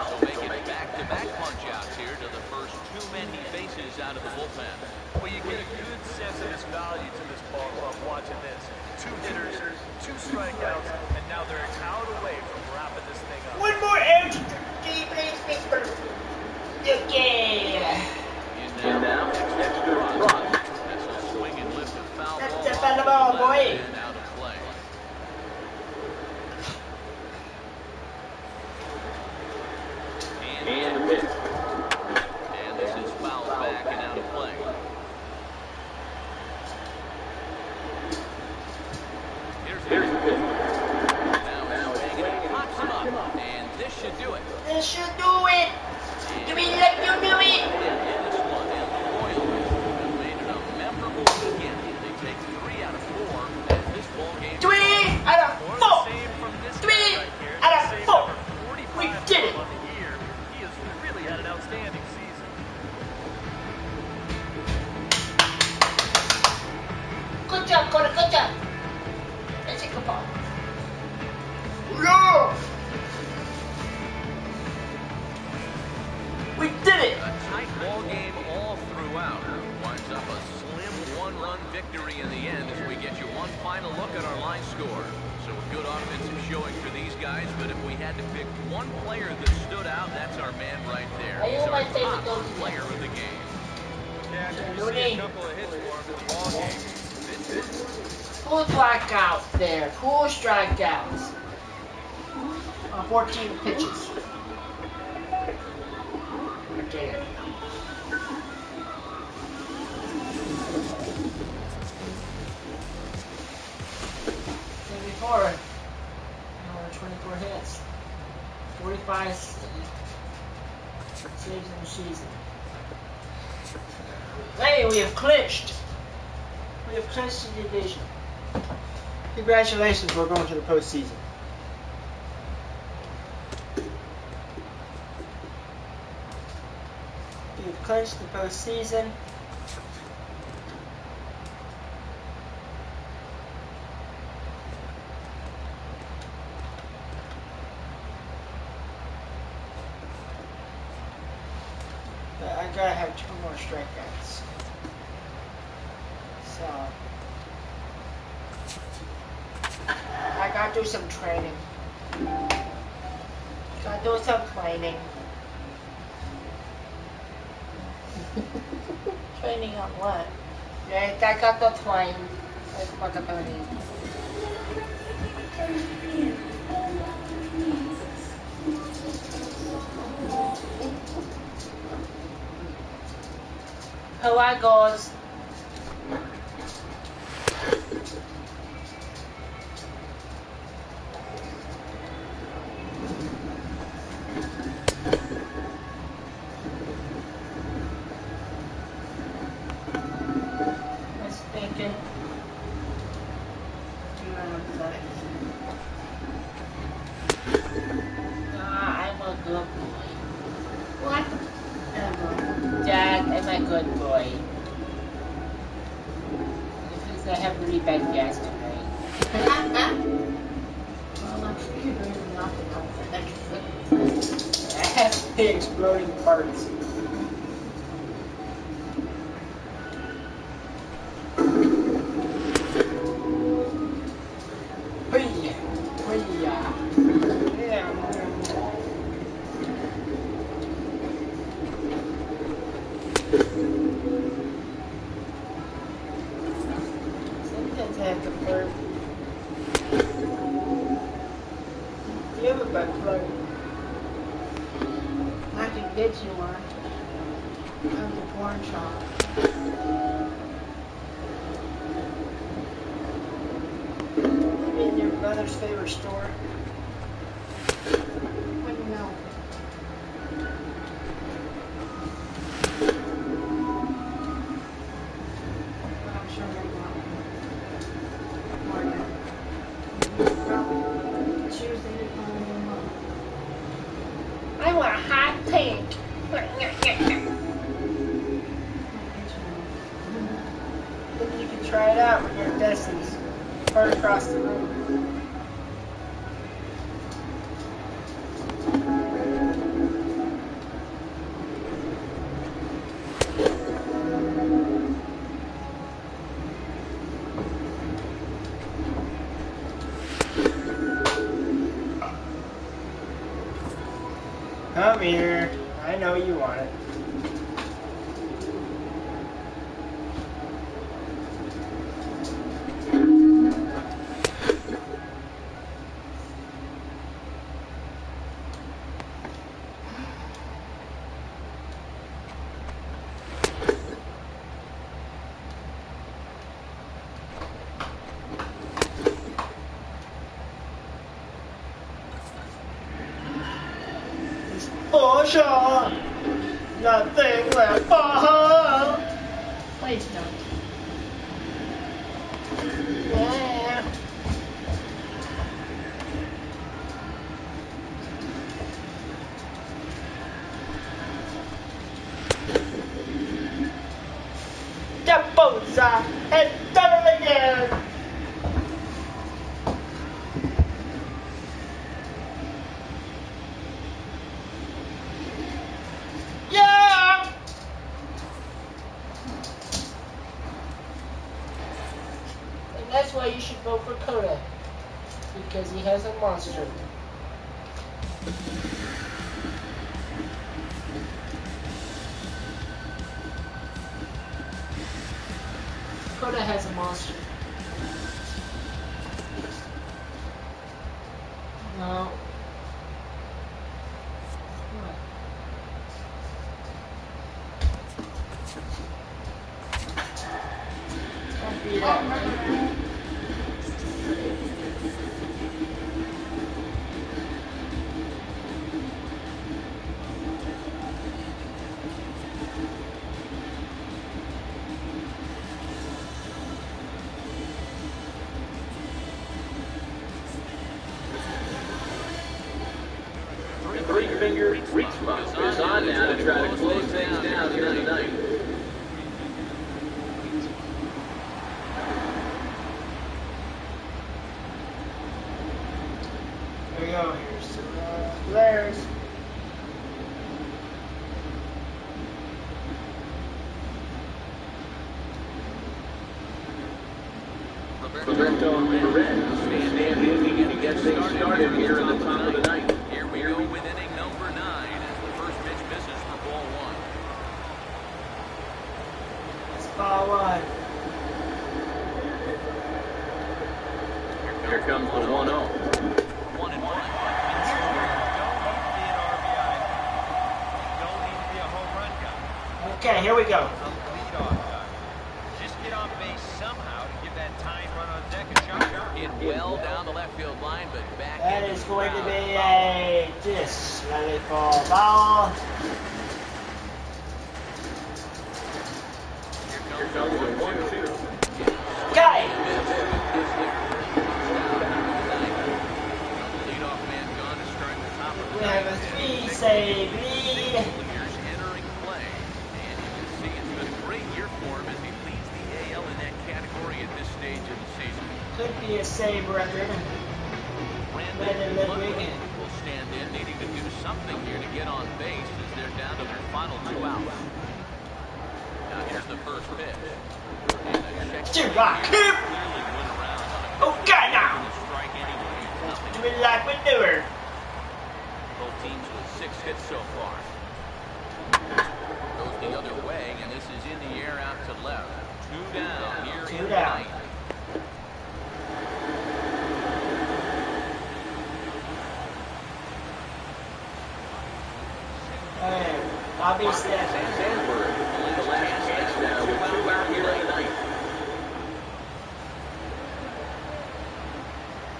So making back-to-back punch-outs here to the first too many bases out of the bullpen. Well, you get a good sense of his value to this ball club watching this. 2 hitters, 2 strikeouts, and now they're an out away from wrapping this thing up. One more out. Please, Pittsburgh. Okay. And now, Dexter Frost. That's a swing and lift of foul That's ball. the foul ball, boy. And out of play. And a miss. And this is fouled back and out of play. Here's the pitch. Now he's swinging and pops him up. And this should do it. This should do it. Do we let you do it? And this one, and the Royals have made it a memorable weekend. They take 3 out of 4 as this ball game. 3 out of More 4. the same from this 3 guy right here. out of Save 4. number 45 We did it. on the year. He has really had an outstanding season. Good job, Connor. Good job. Let's take a ball. No! We did it! A tight ball game all throughout. Winds up a slim 1-run victory in the end as we get you one final look at our line score. So a good offensive showing for these guys, but if we had to pick one player that stood out, that's our man right there. He's our top player of the game. Yeah, you see a couple of hits for him in the ball game. Full strikeouts there. Cool strikeouts. 14 pitches. Okay. Before, 24 hits, 45 saves in the season. Hey, we have clinched. We have clinched the division. Congratulations, we're going to the postseason. We have clinched the postseason. But I gotta have 2 more strikeouts. So I gotta do some training. Gotta do some training. Training on what? Yeah, I got the train. That's what the bunny. Hello, guys. I was thinking. I'm a good boy. What? Dad, I'm a good boy. Because I have really bad gas tonight. I have the exploding parts. Sometimes I have to flirt. Do you have a butt plug? I can get you one. At the porn shop. Maybe in your brother's favorite store. What do you know? But I'm sure they want more than probably Tuesday to Monday. I want a hot pink. Maybe you can try it out with your Destinies. Right across the room. Come here. I know you want it. Porsche, nothing left for her. Please don't. Yeah. That bullseye and done it again. Yeah. And that's why you should vote for Coda, because he has a monster. Coda has a monster. No. What? Don't be that way. Three-finger reach bump is on now to try to close things down here tonight. There we go. Here's some flares. Roberto Perez standing in to get things started here in the top of the ninth. Here we go with inning number 9 as the first pitch misses for ball 1. It's ball 1. Here comes the 1-0. 1-1. Don't need to be an RBI. You don't need to be a home run guy. Okay, here we go. A leadoff guy. Just get on base somehow to give that tying run on deck a shot. Hit well down the left field line, but back. That is going to be a disrespectful ball. Here comes the 1-2. Got it. Leadoff man gone to start the top of the We have a 3-save lead. Clears entering play, and you can see it's been a great year for him as he leads the AL in that category at this stage of the season. Could be a save record. Brandon Ludwig will stand in, needing to do something here to get on base as they're down to their final 2 outs. Now here's the first pitch. Rock. Okay, now. Do it like we do her. Both teams with 6 hits so far. Goes the other way, and this is in the air out to left. 2 down here in the ninth. Hey, Bobby Sandberg. The last pitch now with 2 out here in the ninth.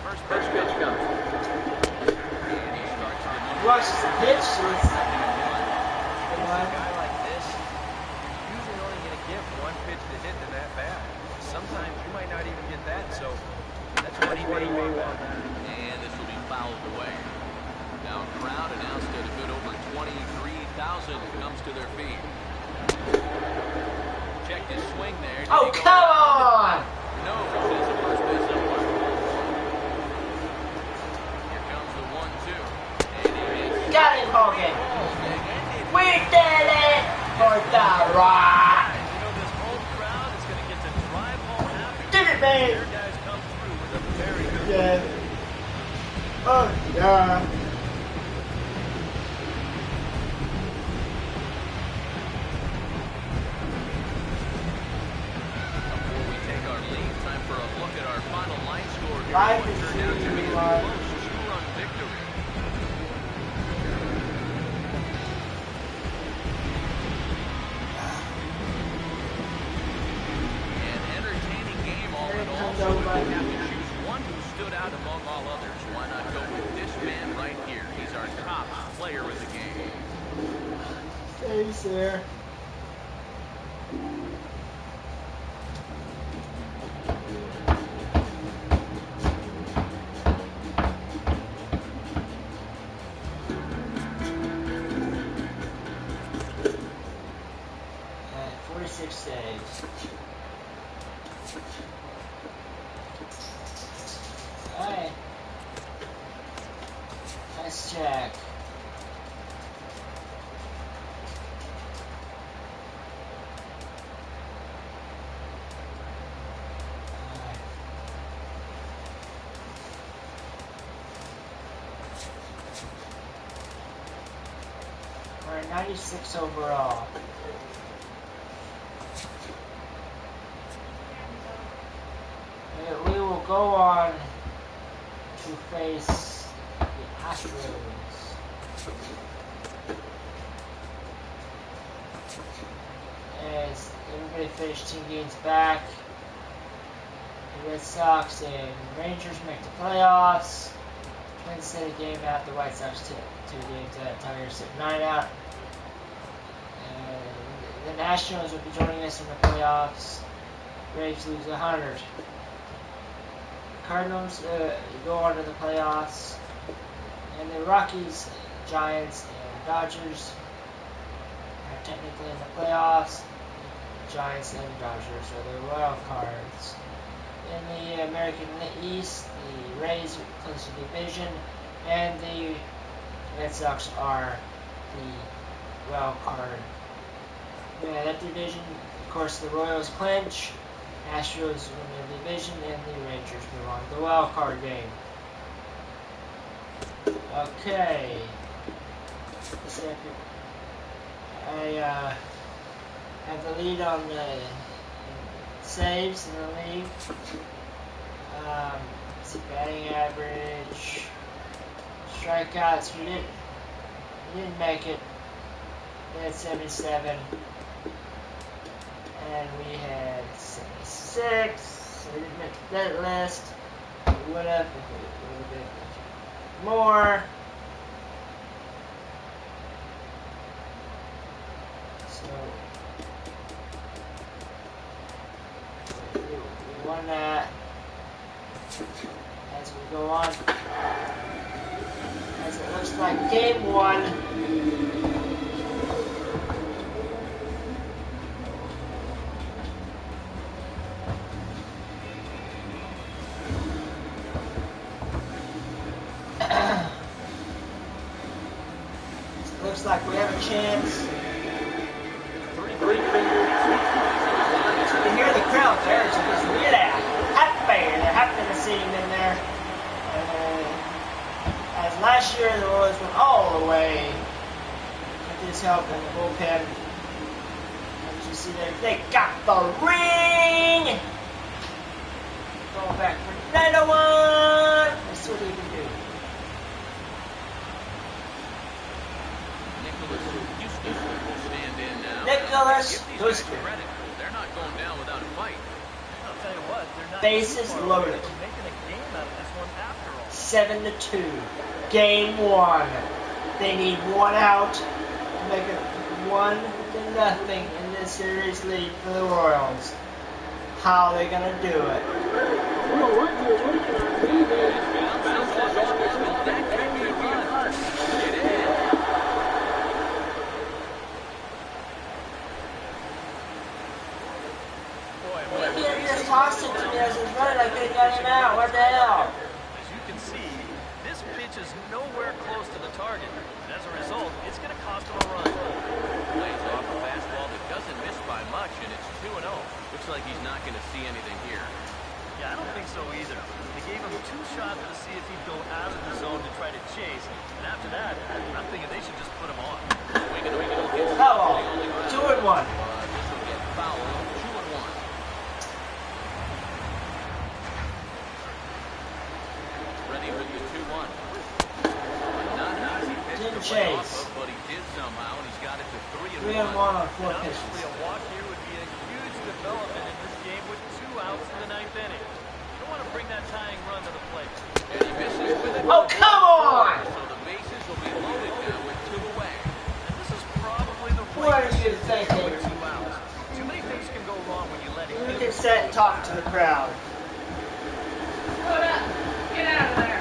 First pitch comes. And he starts to Rushes the pitch. A guy like this, you're usually only going to get 1 pitch to hit in that bat. Sometimes you might not even get that, so that's what he may want. And this will be fouled away. Now crowd announced at a bit over 23,000 comes to their feet. Check his swing there. Did Oh, he go come around it? on! No, says the first base umpire. Here comes the 1-2. And he hits. Got it, Hogan. We did it for the Rock. You know, this whole crowd is going to get to drive home happy. Did it, man. Your guys come through with a very good Yeah. Oh, yeah. 5 What to turned out to be 3 a line. close two-run victory. An entertaining game all in all. So if you have to choose one who stood out among all others, why not go with this man right here? He's our top player of the game. Stays there. And 46 saves. Alright. Let's check. We're at 96 overall. We will go on to face the Astros. As everybody finished 2 games back, the Red Sox and Rangers make the playoffs. Twins set a game out, the White Sox 2 games out, Tigers sit 9 out. And the Nationals will be joining us in the playoffs. Braves lose 100. Cardinals go on to the playoffs. And the Rockies, Giants, and Dodgers are technically in the playoffs. Giants and Dodgers are the wild cards. In the American East, the Rays clinch the division, and the Red Sox are the wild card. Yeah, that division, of course, the Royals clinch, Astros win the division, and the Rangers move on to the wild card game. Okay. I have the lead on the saves in the league. Batting average, strikeouts. We didn't make it. We had 77, and we had 76. So we didn't make that list. We would have a little bit more. So we won that. As we go on, as it looks like game 1. Looks like we have a chance. You can hear the crowd there. It's just really happy. They're happy to see him in there. As last year, the Royals went all the way with his help in the bullpen. As you see there, they got the ring. Going back for another one. Let's see what he can do. Nicholas Houston. They're not going down without a fight. I'll tell you what, they're not Bases loaded. They're making a game out of this one after all. 7-2. Game 1. They need 1 out to make it 1-0 in this series lead for the Royals. How are they gonna do it? Tossed it to me as he was running. I could have got him out. What the hell? As you can see, this pitch is nowhere close to the target. And as a result, it's going to cost him a run. Lays off a fastball that doesn't miss by much, and it's 2-0. Looks like he's not going to see anything here. Yeah, I don't think so either. They gave him 2 shots to see if he'd go out of the zone to try to chase. And after that, I'm thinking they should just put him on. Foul. 2-1. This will get fouled. 2-1. the to play off chase. of, but he did somehow, and he's got it to 3 3 and and 1. 1 on 4 And pitches. honestly, a walk here would be a huge development in this game with 2 outs in the 9th inning. You don't want to bring that tying run to the plate. And he misses with it. Oh, come on! So the bases will be loaded now with 2 away. And this is probably the What right are you decision thinking? with 2 outs. Too many things can go wrong when you let it You get can sit and talk to the crowd. Hold up. Get out of there.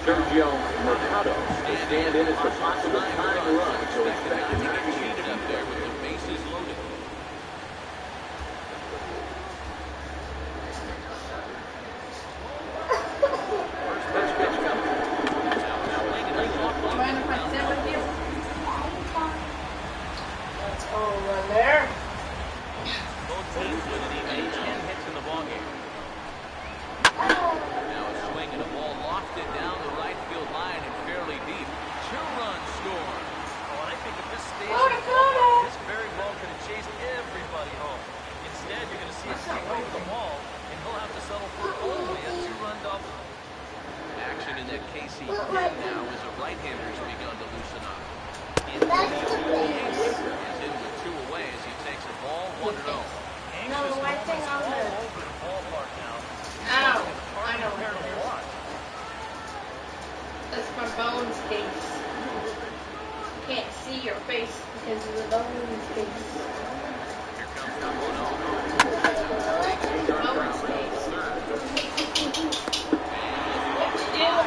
Sergio Mercado will stand in as the possible tying run, so expect Not to get cheated up there with the bases loaded. Mind if I sit with you? Let's go run there. both teams with an even 10 hits in the ballgame. Now a swing and a ball lofted down the right field line and fairly deep. 2-run score. Oh, and I think if this stays in the ballpark, this very ball could have chased everybody home. Instead, you're going to see it stick over the wall, and he'll have to settle for only a 2-run double. Action in that KC pen now as the right-hander's begun to loosen up. That's the Is base. in with 2 away as he takes the ball 1-0. No, the white thing on All the... over the ballpark now. Ow. It's I hard know to where compare it to is. watch. That's my bones case. Can't see your face because of the bones case. Here comes the 1-0. Bones case.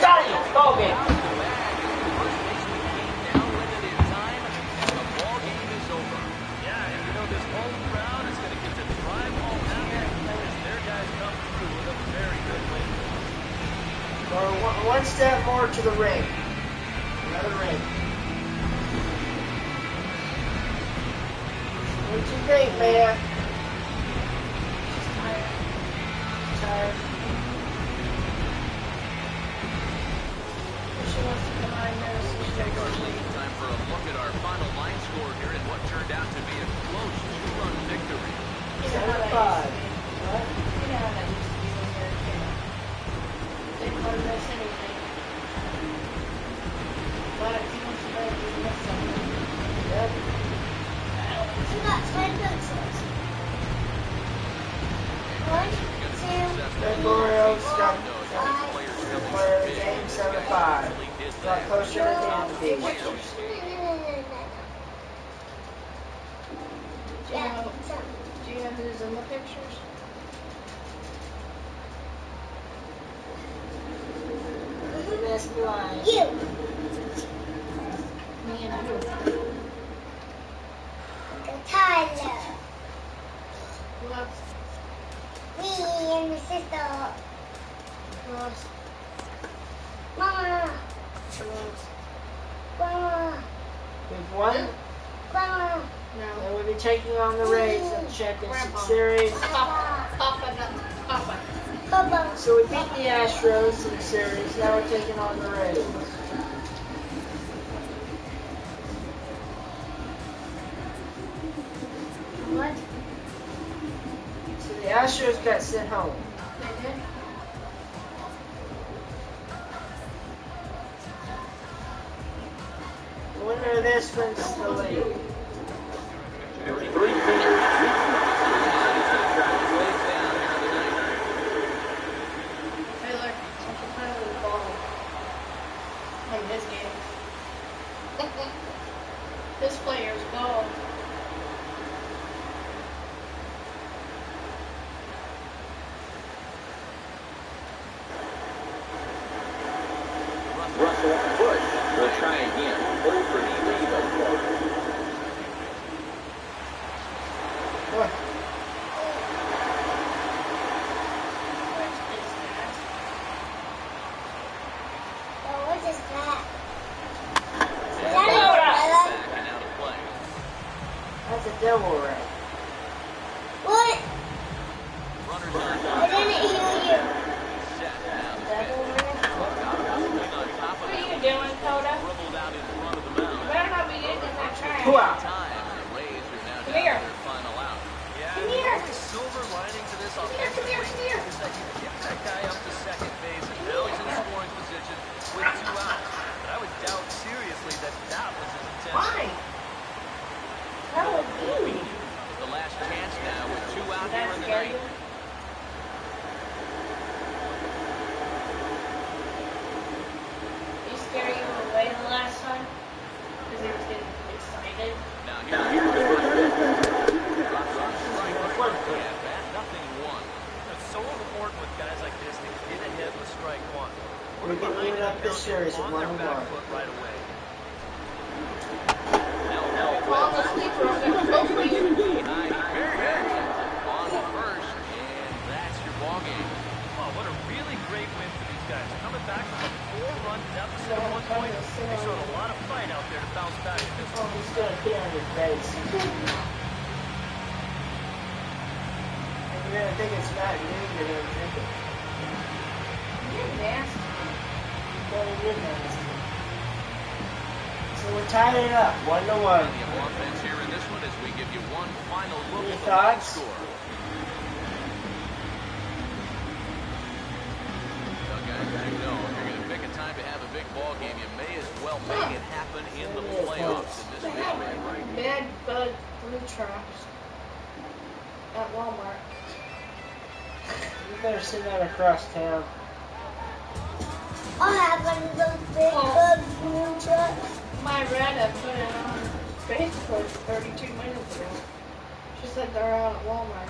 Got it! Ball game. Yeah, and you know this whole crowd is going to get to drive home now as their guys come through with a very good win. Or one step more to the ring. Another ring. What do you think, man? Tired. She wants to come on here, so she's gonna go sleep. Time for a look at our final line score here in what turned out to be a close 2-run victory. You know how that 7-5. used to be. What? You know how that used to be when you were a kid. Didn't want to miss anything. But if you went to bed, you'd miss something. Yep. You got 10 pixels. 1, 2, Red Orioles got five. player of the game 7-5. Got closer to the end of the game. Do you know, do you know who's in the pictures? That's blind. You. Me and who? Tyler. Who else? Me and my sister. Who else? Mama. Who else? Grandma. We've won, Grandma. No. and we'll be taking on the Rays in the Championship Grandpa. Series. Papa. Papa. No. Papa. Papa. So we beat the Astros in the series. Now we're taking on the Rays. What? So the Astros got sent home. They did? The winner of this wins the league. Hey, look. I can finally the ball. In his game. This player's gold. Russell Bush will try again. 0 for 3 thus far. What? Oh, what is that? Is And that a back umbrella? and out of play. That's a devil ray. What? Runners on I didn't hear you. set now. Devil ray? Swing on top of What are that. you doing, Coda? Dribbled out in front of the mound. coming We can behind even the up this account series on at their 1-1. back foot right away. Fall asleep or I'm gonna poke you. Very good. On the first, and that's your ball game. Oh, what a really great win for these guys. Coming back from a 4-run deficit at one point, they showed a lot of fight out there to bounce back at this one. He's gonna pee on your face. And you're gonna think it's not you, you're gonna drink it. You're nasty. Well, you're nasty. So we're tying it up, 1-1. The offense here in this one as we give you one final look Any at the final thoughts? score. Well, guys, you know, if you're going to pick a time to have a big ball game, you may as well make it happen in the playoffs in this big man right here. Mad Bud Blue Traps at Walmart. You better send that across town. I'll have one of those big blue trucks. My Retta put it on Facebook 32 minutes ago. She said they're out at Walmart.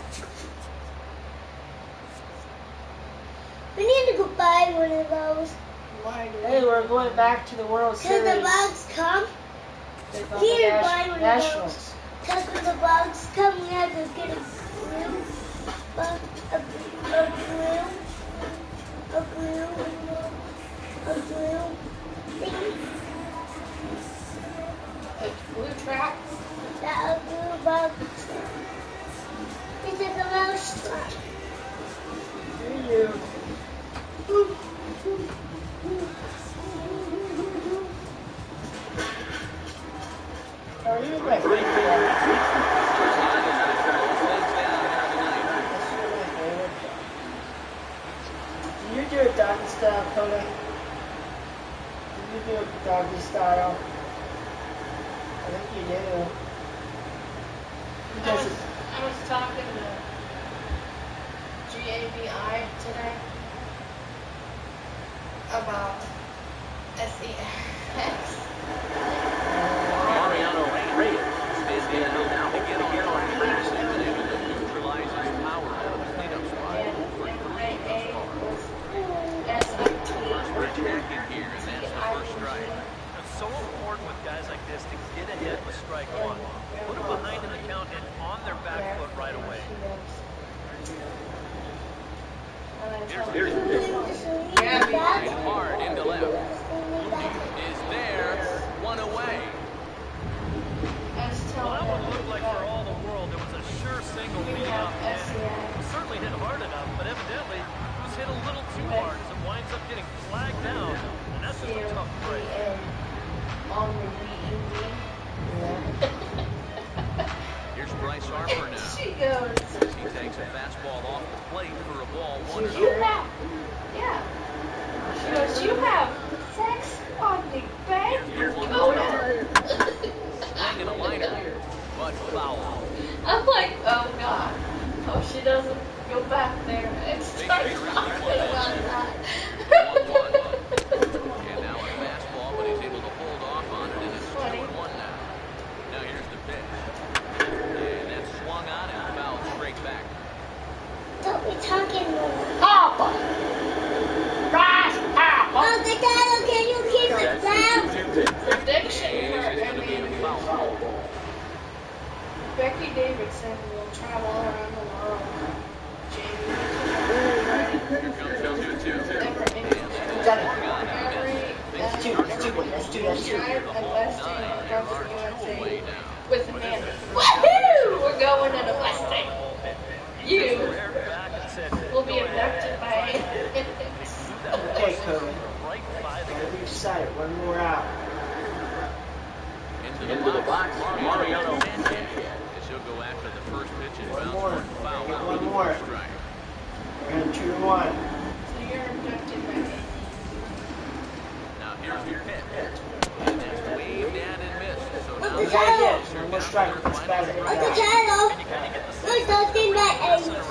We need to go buy one of those. Why do Hey, we're going back to the World Because Series. the bugs come. They found Here, the buy one of Nationals. those. Because when the bugs come, we have to get a glue. A glue thing. a blue trap? That a glue bug. It's like a mouse trap. You. Are you my Do you do a doggy style, Cody? Do you do a doggy style? I think you do. Because I was talking to GABI today about SEX. Mariano Reyes is in now to get on track. Neutralize his power out of the cleanup spot. We're attacking here, and that's the first strike. It's so important with guys like this to get ahead with strike one. Put them behind in the count and on their back foot right away. Here's the pitch. Line hard into left. Is there, one away. Well, that one looked like for all the world there was a sure single leading up, and it certainly hit hard enough, but evidently it was hit a little too hard as it winds up getting flagged down, and that's just a tough break. Here's Bryce Harper now. She goes, He takes a fastball off the plate for a ball, 1-0. you have, yeah. She goes, you have sex on the bank coda. Swing and a liner, but foul. I'm like, oh God. Oh, she doesn't go back there and start talking about that. 1-1. And now a fastball, but he's able to hold off on it, and it's 2-1 now. Now here's the pitch. And that's swung on and fouled straight back. Don't be talking more. Papa! Rise, Papa! Oh, the title, can you keep it down? Prediction for, It's I going to be a mean, foul. Becky Davidson will travel around the world. Here comes the 2-2. Never Got it. That's two, that's two. Drive and Westing across the USA Away now. with Amanda. Woohoo! We're going to the Westing. You will be abducted by aliens. Okay, Cody. Gotta be excited. One more out. Into the box, Mariano Sanchez. He'll go after the first pitch and One bounce more. for a foul. Get Out one with the more. first strike. We're in 2-1. So you're abducted by aliens. Now here's your pitch. And that's waved and missed. So now the the title? Dodgers are One more down to strike. their It's final better. three. What's the title? Look, those things like aliens.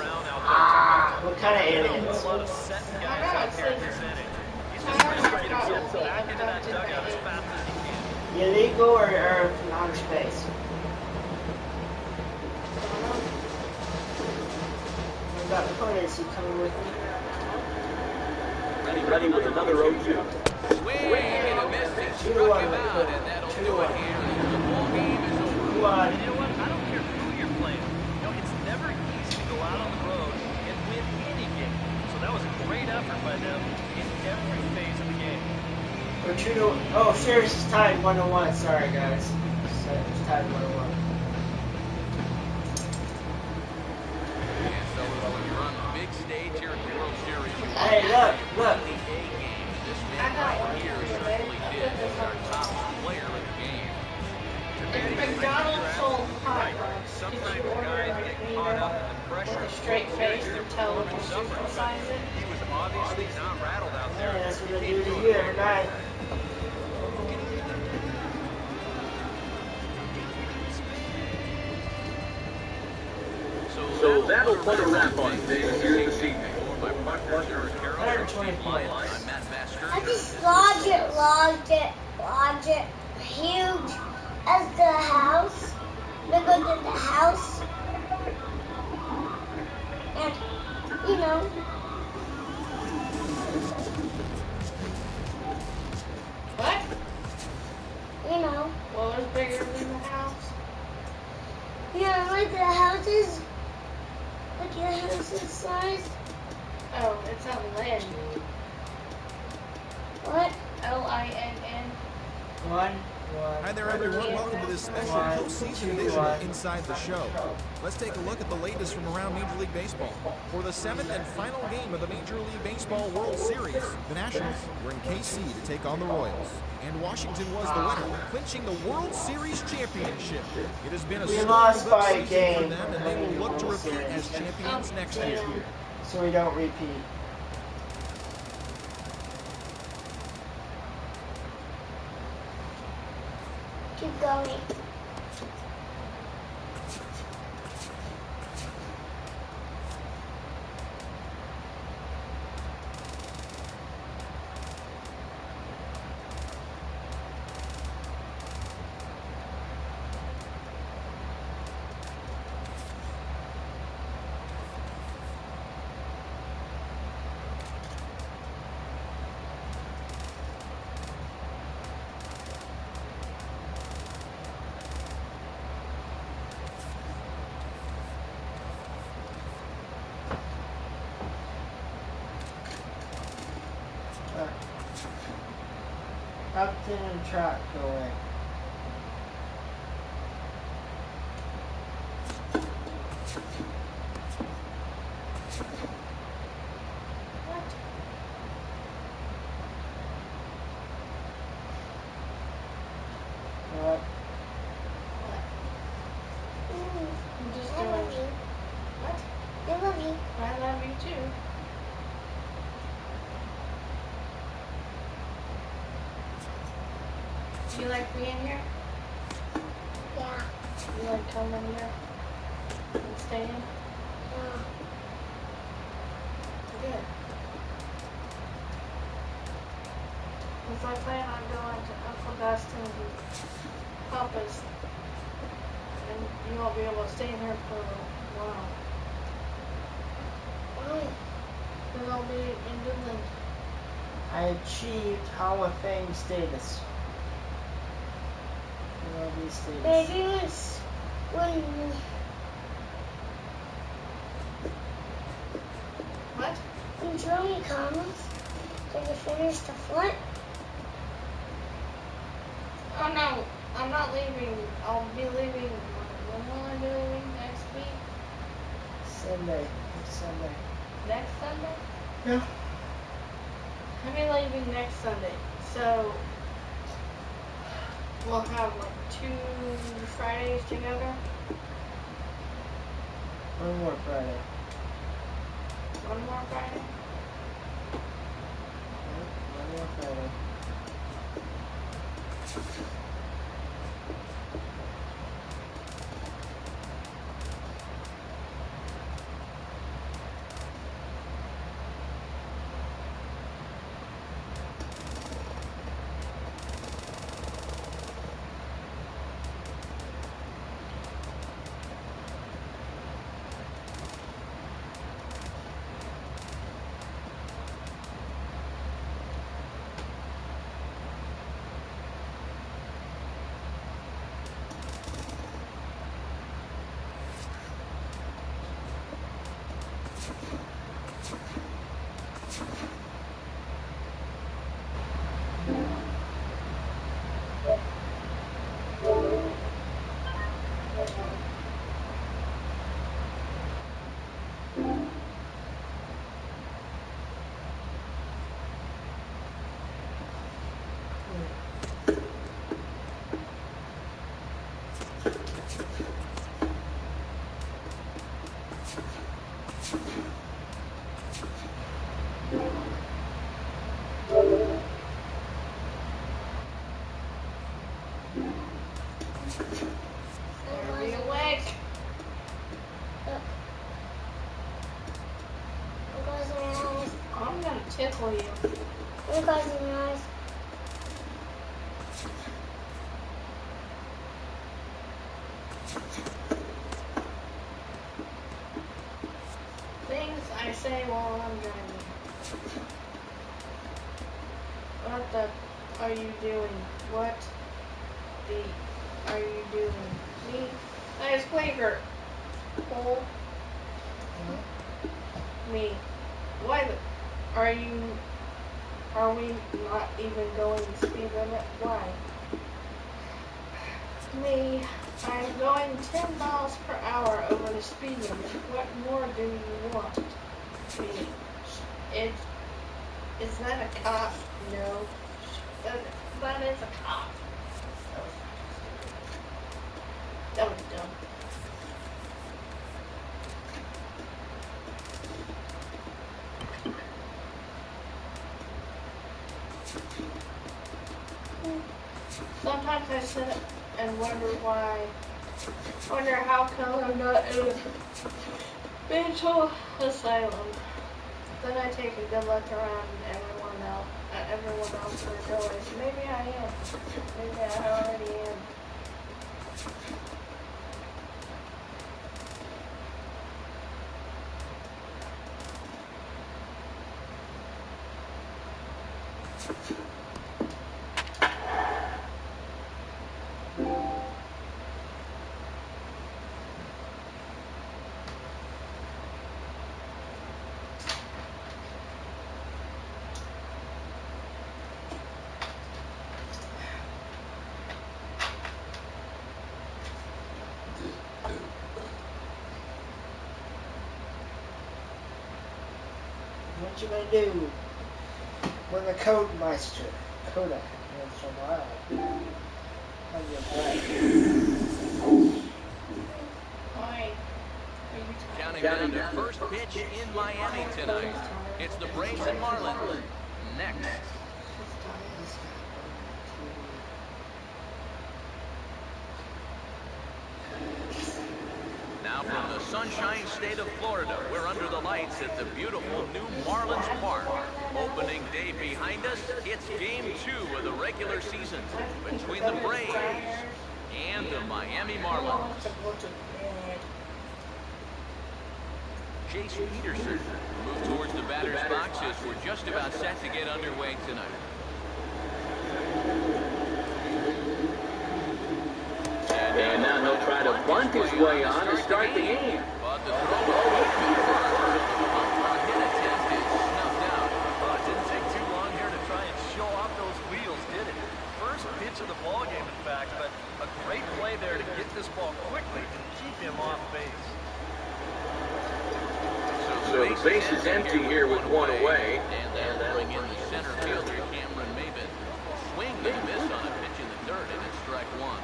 Ah, what kind of aliens? A lot of set I guys know, out it's there in like, this inning. He's I just trying to don't get know himself about back into that abducted by dugout as aliens. fast as he can. Illegal or outer space? What about Cody? Is he coming with me? Ready ready with another 0-2. Swing and a miss. He struck him out, and that'll do it here. The ball game is over. And you know what? I don't care who you're playing. You know, it's never easy to go out on the road and win any game. So that was a great effort by them in every phase of the game. We're 2-1. Oh, Sirius is tied 1-1. Sorry, guys. It's tied 1-1. And so when you're on the big stage here at the World Series, you want Hey, look. the A game. This man right here certainly did. He's our top player of the game. If McDonald's sold hot dogs, did Sometimes you order guys a get McNeedle caught up in the pressure with a straight face their and tell them performance to number. supersize it? He was obviously not rattled out there. Yeah, that's what they do to you every night. So that'll put a wrap on things here this evening. My partners, Eric Carroll, and Steve Lyons. I'm Matt Vasquez. I just large it, huge as the house, bigger than the house, and you know, What? you know, What was bigger than the house? like the houses, like the houses size. Oh, it's on Lin. What? Linn. 1-1. Hi there, everyone. Welcome to this special postseason edition of Inside the Show. Let's take a look at the latest from around Major League Baseball. For the 7th and final game of the Major League Baseball World Series, the Nationals were in KC to take on the Royals. And Washington was the winner, clinching the World Series championship. It has been a We lost storybook by a season for game. them, and they will look to repeat as champions next year. So we don't repeat. Keep going. Captain and track going. What? I'm just I love doing. you. What? I love you. I love you too. Do you like being here? Yeah. You like coming here and staying? Yeah. Good. Because I plan on going to Uncle Dustin and Papa's, and you won't be able to stay here for a while. Why? Because I'll be in Midland. I achieved Hall of Fame status. MLB status. Maybe when What? when Joey comes, can you finish the foot? Oh no, I'm not leaving. I'll be leaving. When will I be leaving? Next week? Sunday. Next Sunday. Next Sunday? Yeah. I'll be leaving next Sunday. So we'll have like 2 Fridays together. One more Friday. One more Friday. One more Friday. both of you. I'm closing my eyes. Things I say while I'm driving. What the are you doing? What the are you doing? Me? Nice flavor. Oh. Me. Why the are we not even going the speed limit? Why? Me. I'm going 10 miles per hour over the speed limit. What more do you want? Me. Is that a cop? No. That is a cop. That was dumb. Sometimes I sit and wonder how come I'm not in a mental asylum. Then I take a good look around at everyone else and realize maybe I am. Maybe I already am. What you gonna do when the Code Meister, Koda, is alive on your back? Why? Counting down to first pitch in Miami tonight. It's the Braves and Marlins. Next. Now from the Sunshine State of Florida, we're under the lights at the beautiful new Marlins Park. Opening day behind us, it's Game 2 of the regular season between the Braves and the Miami Marlins. Jace Peterson moved towards the batter's boxes. We're just about set to get underway tonight. And now he'll try to bunt his way on to start the game. But the throw was a hit attempt is snuffed out. It didn't take too long here to try and show off those wheels, did it? First pitch of the ball game, in fact, but a great play there to get this ball quickly and keep him off base. So the base is empty here with one away. And that'll bring in the center fielder, Cameron Maybin. Swing and a miss on a pitch in the third, and it's strike one.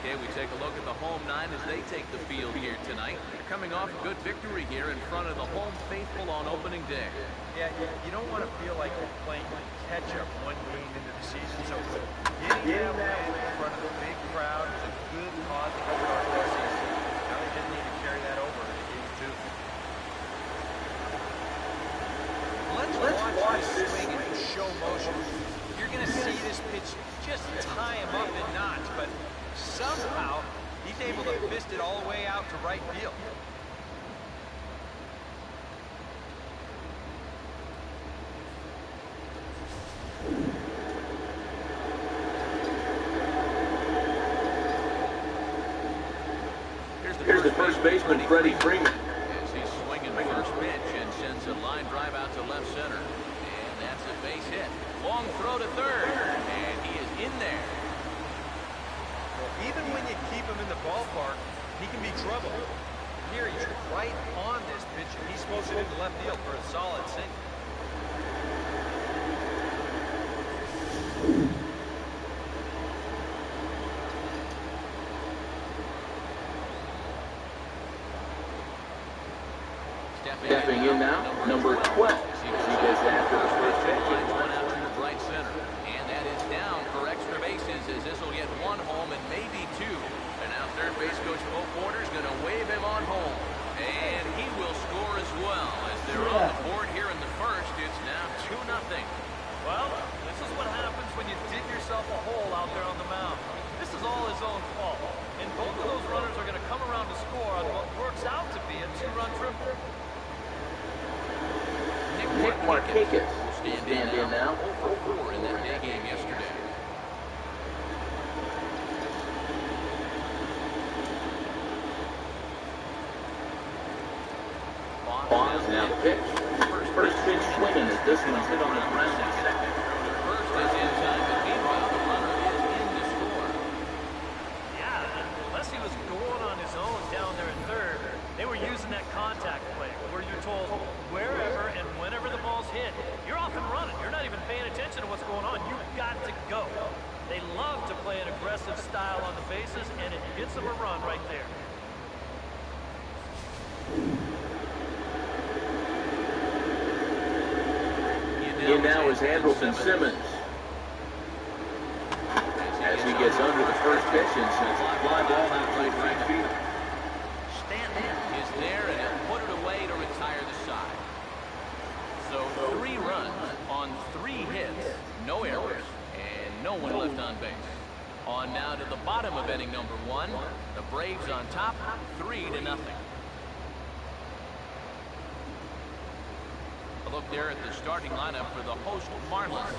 Okay, we take a look at the home nine as they take the field here tonight. They're coming off a good victory here in front of the home faithful on opening day. Yeah, you don't want to feel like you're playing catch-up one game into the season, so getting that win in front of a big crowd is a good cause to start this season. Now they just need to carry that over into game 2. Let's watch this swing in show motion. You're going to see this pitch just tie him up in knots, but somehow he's able to fist it all the way out to right field. Here's the first baseman, Freddie Freeman. As he's swinging first pitch and sends a line drive out to left center. And that's a base hit. Long throw to third. And he is in there. Even when you keep him in the ballpark, he can be trouble. Here he's right on this pitch, and he's supposed to hit the left field for a solid single. Stepping in now, number 12. He does that for the first pitch. Lines one out to right center. And that is down for extra bases as this will get one home and maybe two. And now third base coach Bo Porter's going to wave him on home. And he will score as well. As they're on the board here in the first, it's now 2-0. Well, this is what happens when you dig yourself a hole out there on the mound. This is all his own fault. And both of those runners are going to come around to score on what works out to be a two-run triple. Nick Markakis will stand in now. 0 for 4 in that day game yesterday. Bonds now the pitch. First pitch swinging as this one's hit on the ground. First is inside, but meanwhile the runner is in to score. Yeah, unless he was going on his own down there at third, they were using that contact play where you're told wherever and whenever the ball's hit, you're off and running. You're not even paying attention to what's going on. You've got to go. They love to play an aggressive style on the bases, and it gets them a run right there. In now is Andrelton Simmons. As he gets under the first pitch and sends a fly ball out to right field. Stanton is there, and he'll put it away to retire the side. So 3 runs on 3 hits, no errors, and no one left on base. On now to the bottom of inning number 1. The Braves on top, 3-0. A look there at the starting lineup for the host Marlins.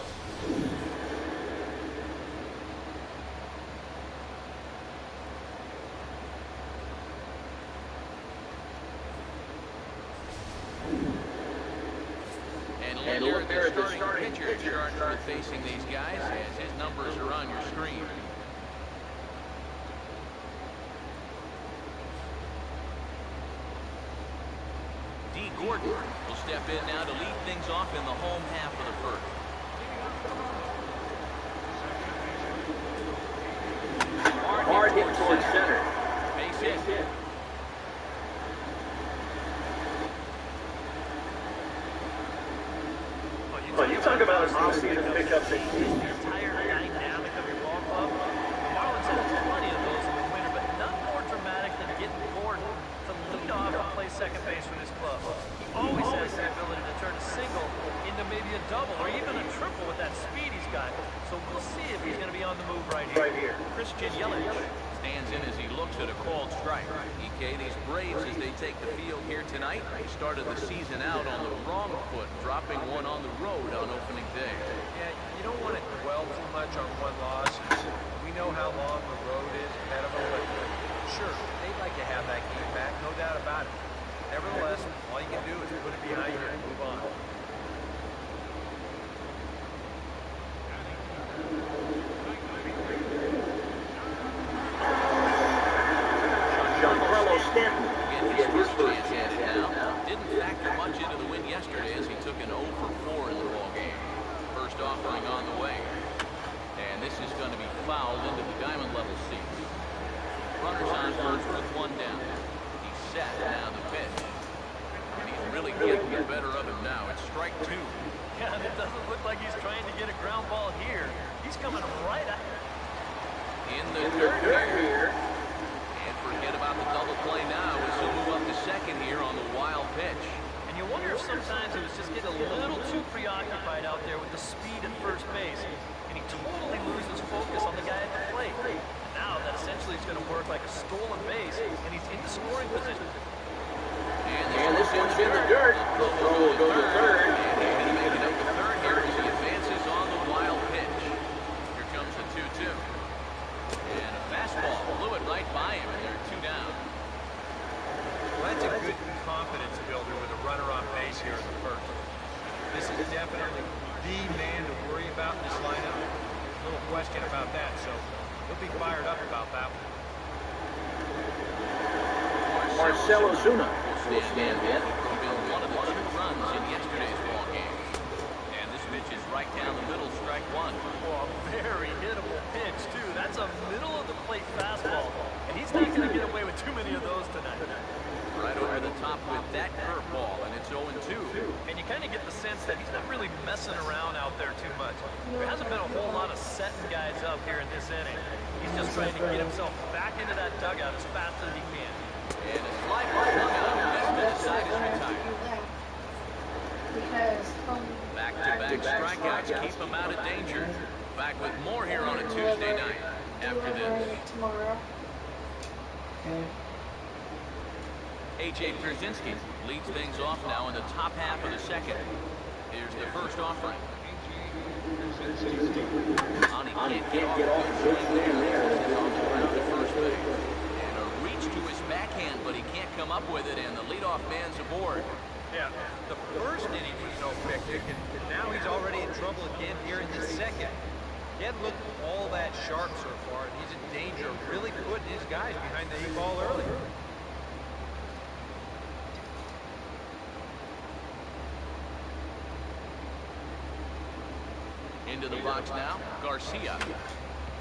And look there at the starting pitcher in charge of facing these guys as his numbers are on your screen. D. Gordon will step in now to lead things off in the home half of the first. Hard hit towards center. Base hit. Well, you talk about an off-season pickup that the entire dynamic of your ball club. The Marlins had plenty of those in the winter, but none more dramatic than getting Gordon to lead off and play second base for this club. He always has the ability to turn a single into maybe a double or even a triple with that speed he's got. So we'll see if he's going to be on the move right here. Christian Yelich stands in as he looks at a called strike. EK, these Braves, as they take the field here tonight, they started the season out on the wrong foot, dropping one on the road on opening day. Yeah, you don't want to dwell too much on one loss. We know how long the road is ahead of them, but sure, they'd like to have that game back, no doubt about it. Nevertheless, all you can do is put it behind you and move on. Giancarlo Stanton will get his first chance now. Didn't factor much into the win yesterday as he took an 0 for 4 in the ball game. First offering on the way. And this is going to be fouled into the diamond level seats. Runners on first with 1 down. He's set now the pitch. And he's really getting the better of him now. It's strike 2. Yeah, and it doesn't look like he's trying to get a ground ball here. He's coming right at in the dirt here. And forget about the double play now as he'll move up to second here on the wild pitch. And you wonder if sometimes he was just getting a little too preoccupied out there with the speed at first base. And he totally loses focus on the guy at the plate. Now that essentially is going to work like a stolen base, and he's in the scoring position. And this one's in the dirt. The throw will go to third. And he's going to make it up to third here as he advances on the wild pitch. Here comes the 2-2. And a fastball blew it right by him, and they're 2 down. Well, that's a good confidence builder with a runner on base here in the first. This is definitely the man to worry about in this lineup. Little question about that, so he'll be fired up about that one. Marcell Ozuna will stand in. He built one of the 2 runs in yesterday's ball game. And this pitch is right down the middle, strike 1. Oh, very hittable pitch, too. That's a middle-of-the-plate fastball. And he's not going to get away with too many of those tonight. Right over the top with that curveball, and it's 0-2. And you kind of get the sense that he's not really messing around out there too much. There hasn't been a whole lot of setting guys up here in this inning. He's just trying to get himself back into that dugout as fast as he can. And a fly ball dugout, and this side is retired. Because back-to-back strikeouts strikeouts keep him out of danger. Back with more here on a Tuesday night after this. Tomorrow. Okay. A.J. Pierzynski leads things off now in the top half of the second. Here's the first offering. Ani can't get off the swing there. He's on the ground at first base. And a reach to his backhand, but he can't come up with it, and the leadoff man's aboard. Yeah, the first inning was no picnic, and now he's already in trouble again here in the second. He hadn't looked all that sharp so far, and he's in danger of really putting his guys behind the 8 ball early. Into the box now, Garcia.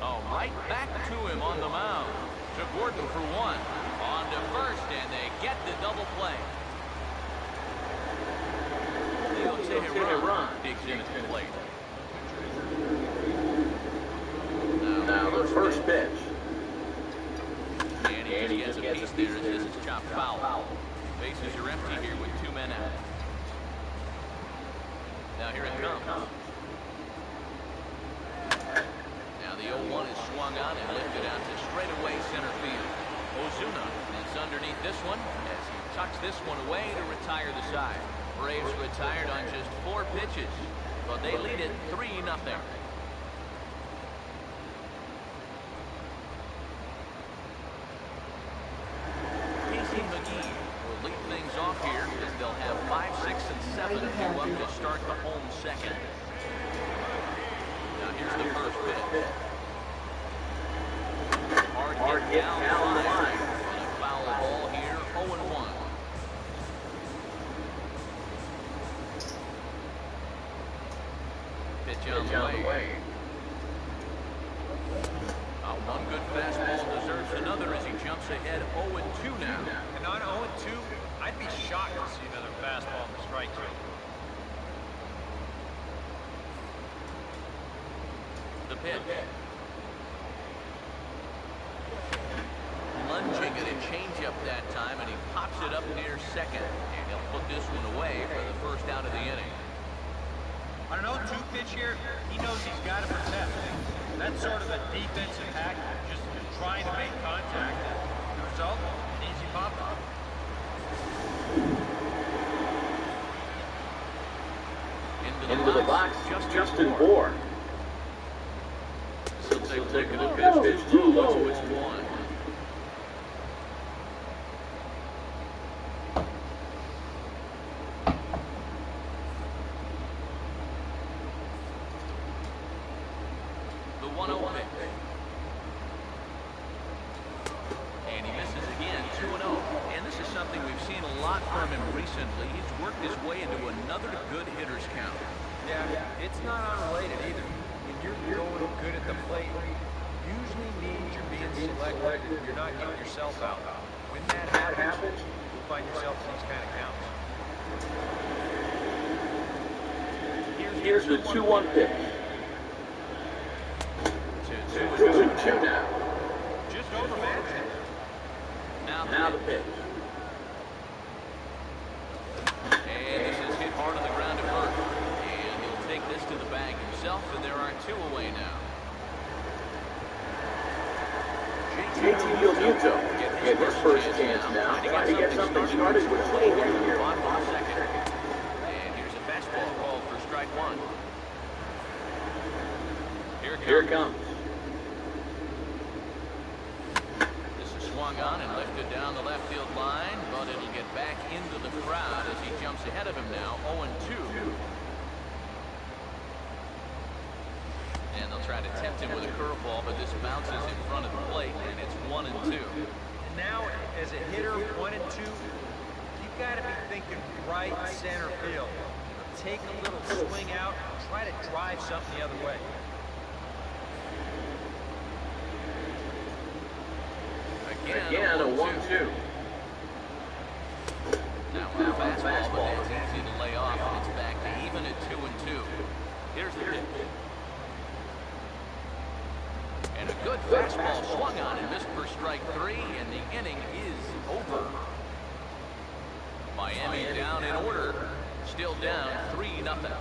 Oh, right back to him on the mound. To Gordon for one. On to first, and they get the double play. Leo Teheran digs in at the plate. Now the first pitch. And he just gets a piece there as this is chopped foul. Bases are empty here with 2 men out. Now here it comes. Now the 0-1 is swung on and lifted out to straightaway center field. Ozuna is underneath this one as he tucks this one away to retire the side. Braves retired on just 4 pitches, but they lead it 3-0. Casey McGee will lead things off here as they'll have 5, 6, and 7 due up to start the home second. Now here's the first pitch. Hard hit down the line. And a foul ball here, 0-1. Pitch on the way. One good fastball deserves another as he jumps ahead 0-2 now. And on 0-2, I'd be shocked to see another fastball in the strike zone. The pitch. Lunging at a changeup that time, and he pops it up near second. And he'll put this one away for the first out of the inning. On an 0-2 pitch here, he knows he's got to protect. That's sort of a defensive hack, just trying to make contact. The result, an easy pop-up. Into the box, Justin Bourne. So take a look at this pitch too low. It's 1. The 1-0 pitch. And he misses again, 2-0. And this is something we've seen a lot from him recently. He's worked his way into another good hitter's count. Yeah, it's not unrelated either. When you're going good at the plate, usually means you're being selective. You're not getting yourself out. When that happens, you find yourself in these kind of counts. Here's the 2-1 pitch. 2-2 now. Just over management. Now the pitch. And this is hit hard on the ground at first. And he'll take this to the bag himself, and there are 2 away now. JT Realmuto get his first chance now, trying to get something started with swing here. And here's a fastball called for strike 1. Here it comes. This is swung on and lifted down the left field line, but it'll get back into the crowd as he jumps ahead of him now, 0-2. And they'll try to tempt him with a curveball, but this bounces in front of the plate, and it's 1-2. And now, as a hitter, 1-2, you've got to be thinking right center field. Take a little swing out, try to drive something the other way. Again, a 1-2. Now a fastball, but that's easy to lay off, and it's back to even at 2-2. Here's the pitch. And a good fastball swung on and missed for strike 3, and the inning is over. Miami down in order, still down 3-0.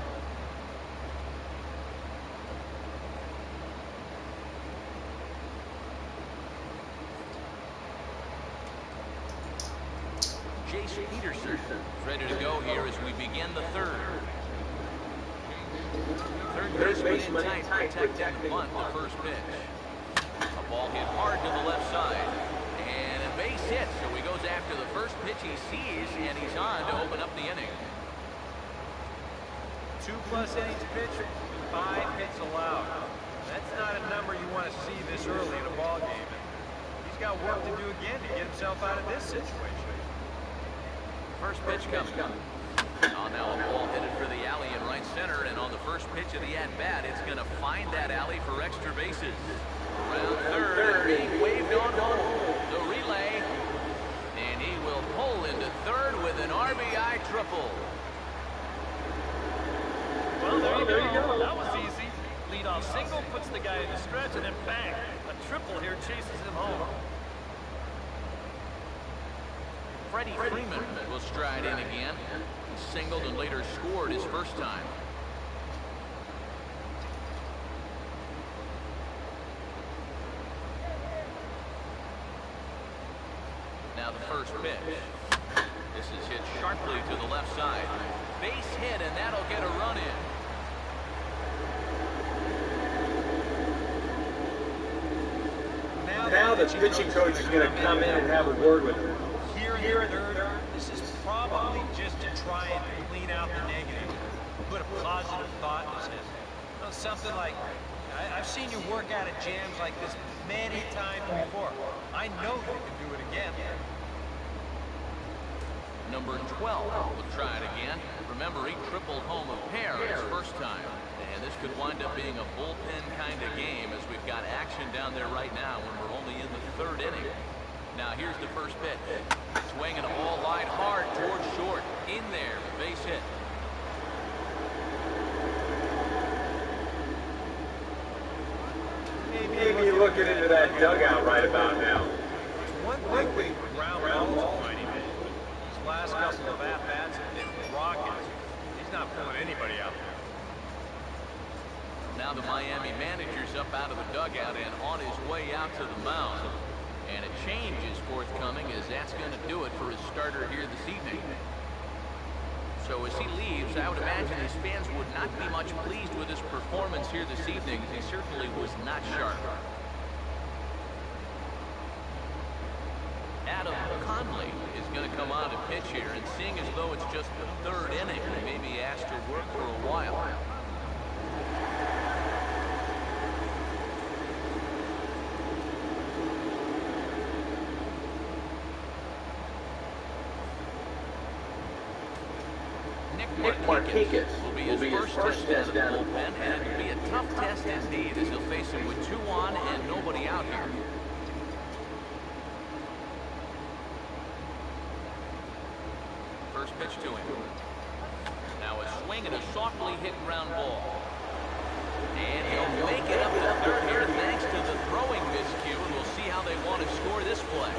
Peterson. Ready to go here as we begin the third. Third baseman in tight, protecting the bunt, the first pitch. A ball hit hard to the left side. And a base hit, so he goes after the first pitch he sees, and he's on to open up the inning. 2+ innings pitched, 5 hits allowed. That's not a number you want to see this early in a ball game. He's got work to do again to get himself out of this situation. First pitch coming. Oh, now a ball headed for the alley in right center, and on the first pitch of the at-bat, it's going to find that alley for extra bases. Around third, being waved on home. The relay, and he will pull into third with an RBI triple. Well, there you go. That was easy. Leadoff single puts the guy in the stretch, and then bang, a triple here chases him home. Freddie Freeman will stride in again. He singled and later scored his first time. Now the first pitch. This is hit sharply to the left side. Base hit, and that'll get a run in. Now the pitching coach is going to come in and have a word with him. Here in third, this is probably just to try and clean out the negative. Put a positive thought in his head. You know, something like, I've seen you work out of jams like this many times before. I know you can do it again. Number 12 will try it again. Remember, he tripled home a pair his first time. And this could wind up being a bullpen kind of game as we've got action down there right now when we're only in the third inning. Now here's the first pitch. Swinging a ball line hard towards short. In there, base hit. Maybe looking into that dugout right about now. One thing ground balls might even. These last couple of at-bats have been rockets. He's not pulling anybody out there. Now the Miami manager's up out of the dugout and on his way out to the mound. And a change is forthcoming as that's going to do it for his starter here this evening. So as he leaves, I would imagine his fans would not be much pleased with his performance here this evening. He certainly was not sharp. Adam Conley is going to come on to pitch here, and seeing as though it's just the third inning, he may be asked to work for a while. Nick Markakis will be his first test down in the bullpen, and it will be a tough test indeed as he'll face him with 2 on and nobody out here. First pitch to him. Now a swing and a softly hit ground ball. And he'll make it up to third here thanks to the throwing miscue, and we'll see how they want to score this play.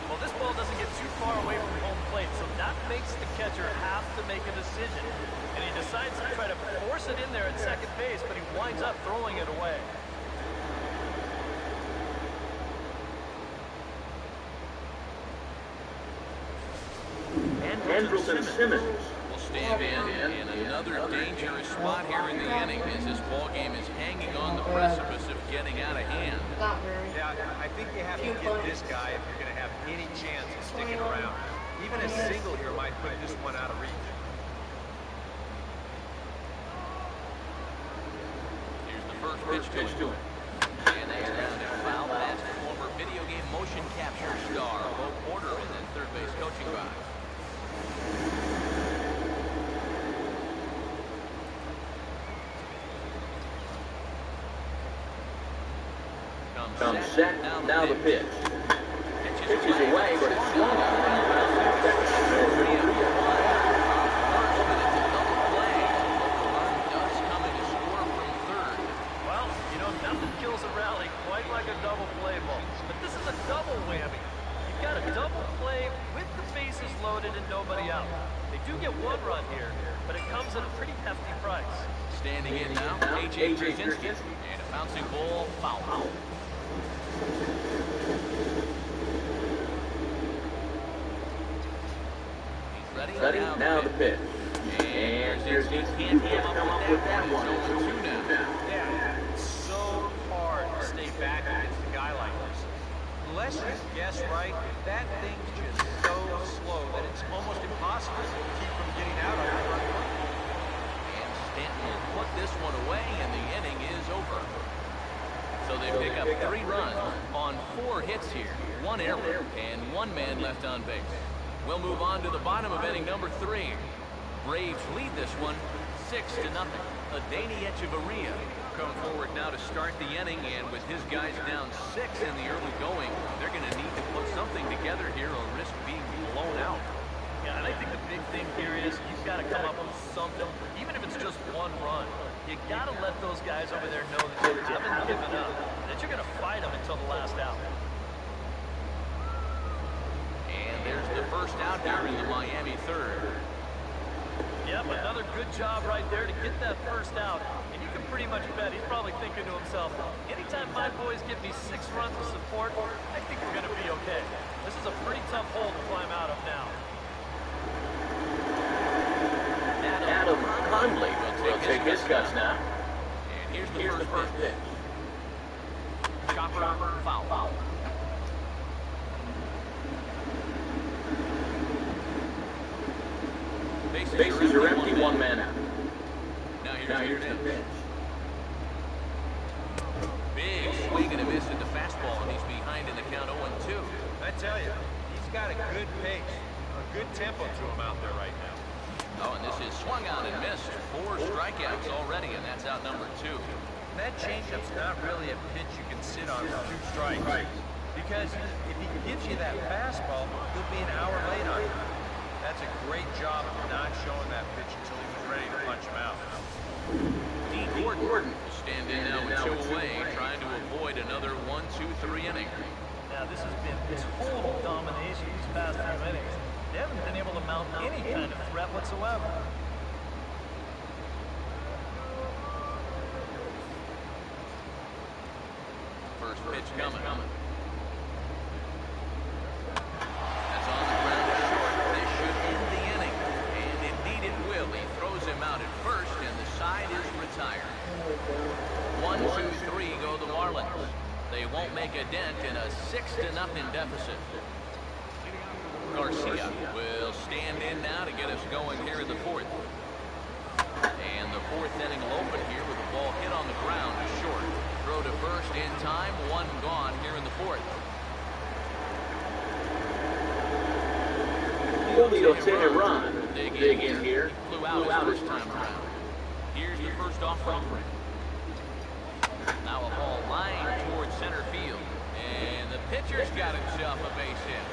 Well, this ball doesn't get too far away from home plate, so that makes the catcher have to make a decision. And he decides to try to force it in there at second base, but he winds up throwing it away. Andrelton Simmons will stand in another dangerous spot here in the inning as this ball game is hanging on the precipice of getting out of hand. Not very. Yeah, I think you have to get this guy if you're going to have any chance of sticking around. Even a single here might put this one out of reach. Here's the first pitch to him. And that's grounded foul. That's former video game motion capture star Bo Porter in that third base coaching box. Comes set, now the pitch. Pitches away, but it's swung on. Well, you know, nothing kills a rally quite like a double play ball. But this is a double whammy. You've got a double play with the bases loaded and nobody out. They do get 1 run here, but it comes at a pretty hefty price. Standing in now, A.J. Pierzynski. And a bouncing ball, foul. Ready? Now the pitch. And here's Dean. Can't come up with that one. 0-2 now. Yeah, it's so hard to stay back against a guy like this. Unless you guess right, that thing's just so slow that it's almost impossible to keep from getting out on the front foot. And Stanton will put this one away, and the inning is over. So they pick up 3 runs on 4 hits here, 1 error, and 1 man left on base. We'll move on to the bottom of inning number 3. Braves lead this one 6-0. Adeiny Echeverria come forward now to start the inning, and with his guys down 6 in the early going, they're going to need to put something together here or risk being blown out. Yeah, and I think the big thing here is you've got to come up with something, even if it's just 1 run. You got to let those guys over there know that you haven't given up, that you're going to fight them until the last out. And there's the first out here in the Miami third. Yep, another good job right there to get that first out. And you can pretty much bet he's probably thinking to himself, anytime my boys give me 6 runs of support, I think we're going to be okay. This is a pretty tough hole to climb out of now. Adam Conley will take his guts now. And here's the first pitch. Chopper, foul. Bases are empty, 1 man out. Now here's the pitch. Big swing and a miss at the fastball, and he's behind in the count 0-2. I tell you, he's got a good pace, a good tempo to him out there right now. Oh, and this is swung out and missed. 4 strikeouts already, and that's out number 2. That changeup's not really a pitch you can sit on for 2 strikes. Because if he gives you that fastball, he'll be an hour late on you. That's a great job of not showing that pitch until he was ready to punch him out. Dean Gordon will stand in now with 2 away, trying to avoid another 1-2-3 inning. Now this has been total domination these past few innings. They haven't been able to mount any kind of threat whatsoever. First pitch coming. That's on the ground short. This should end the inning. And indeed it will. He throws him out at first, and the side is retired. 1-2-3 go the Marlins. They won't make a dent in a 6-0 deficit. Garcia will stand in now to get us going here in the 4th. And the 4th inning will open here with a ball hit on the ground short. Throw to first in time, 1 gone here in the 4th. Julio Teheran, dig in here. Flew out his first time around. Here's the first offering. Now a ball lined towards center field. And the pitcher's got himself a base hit.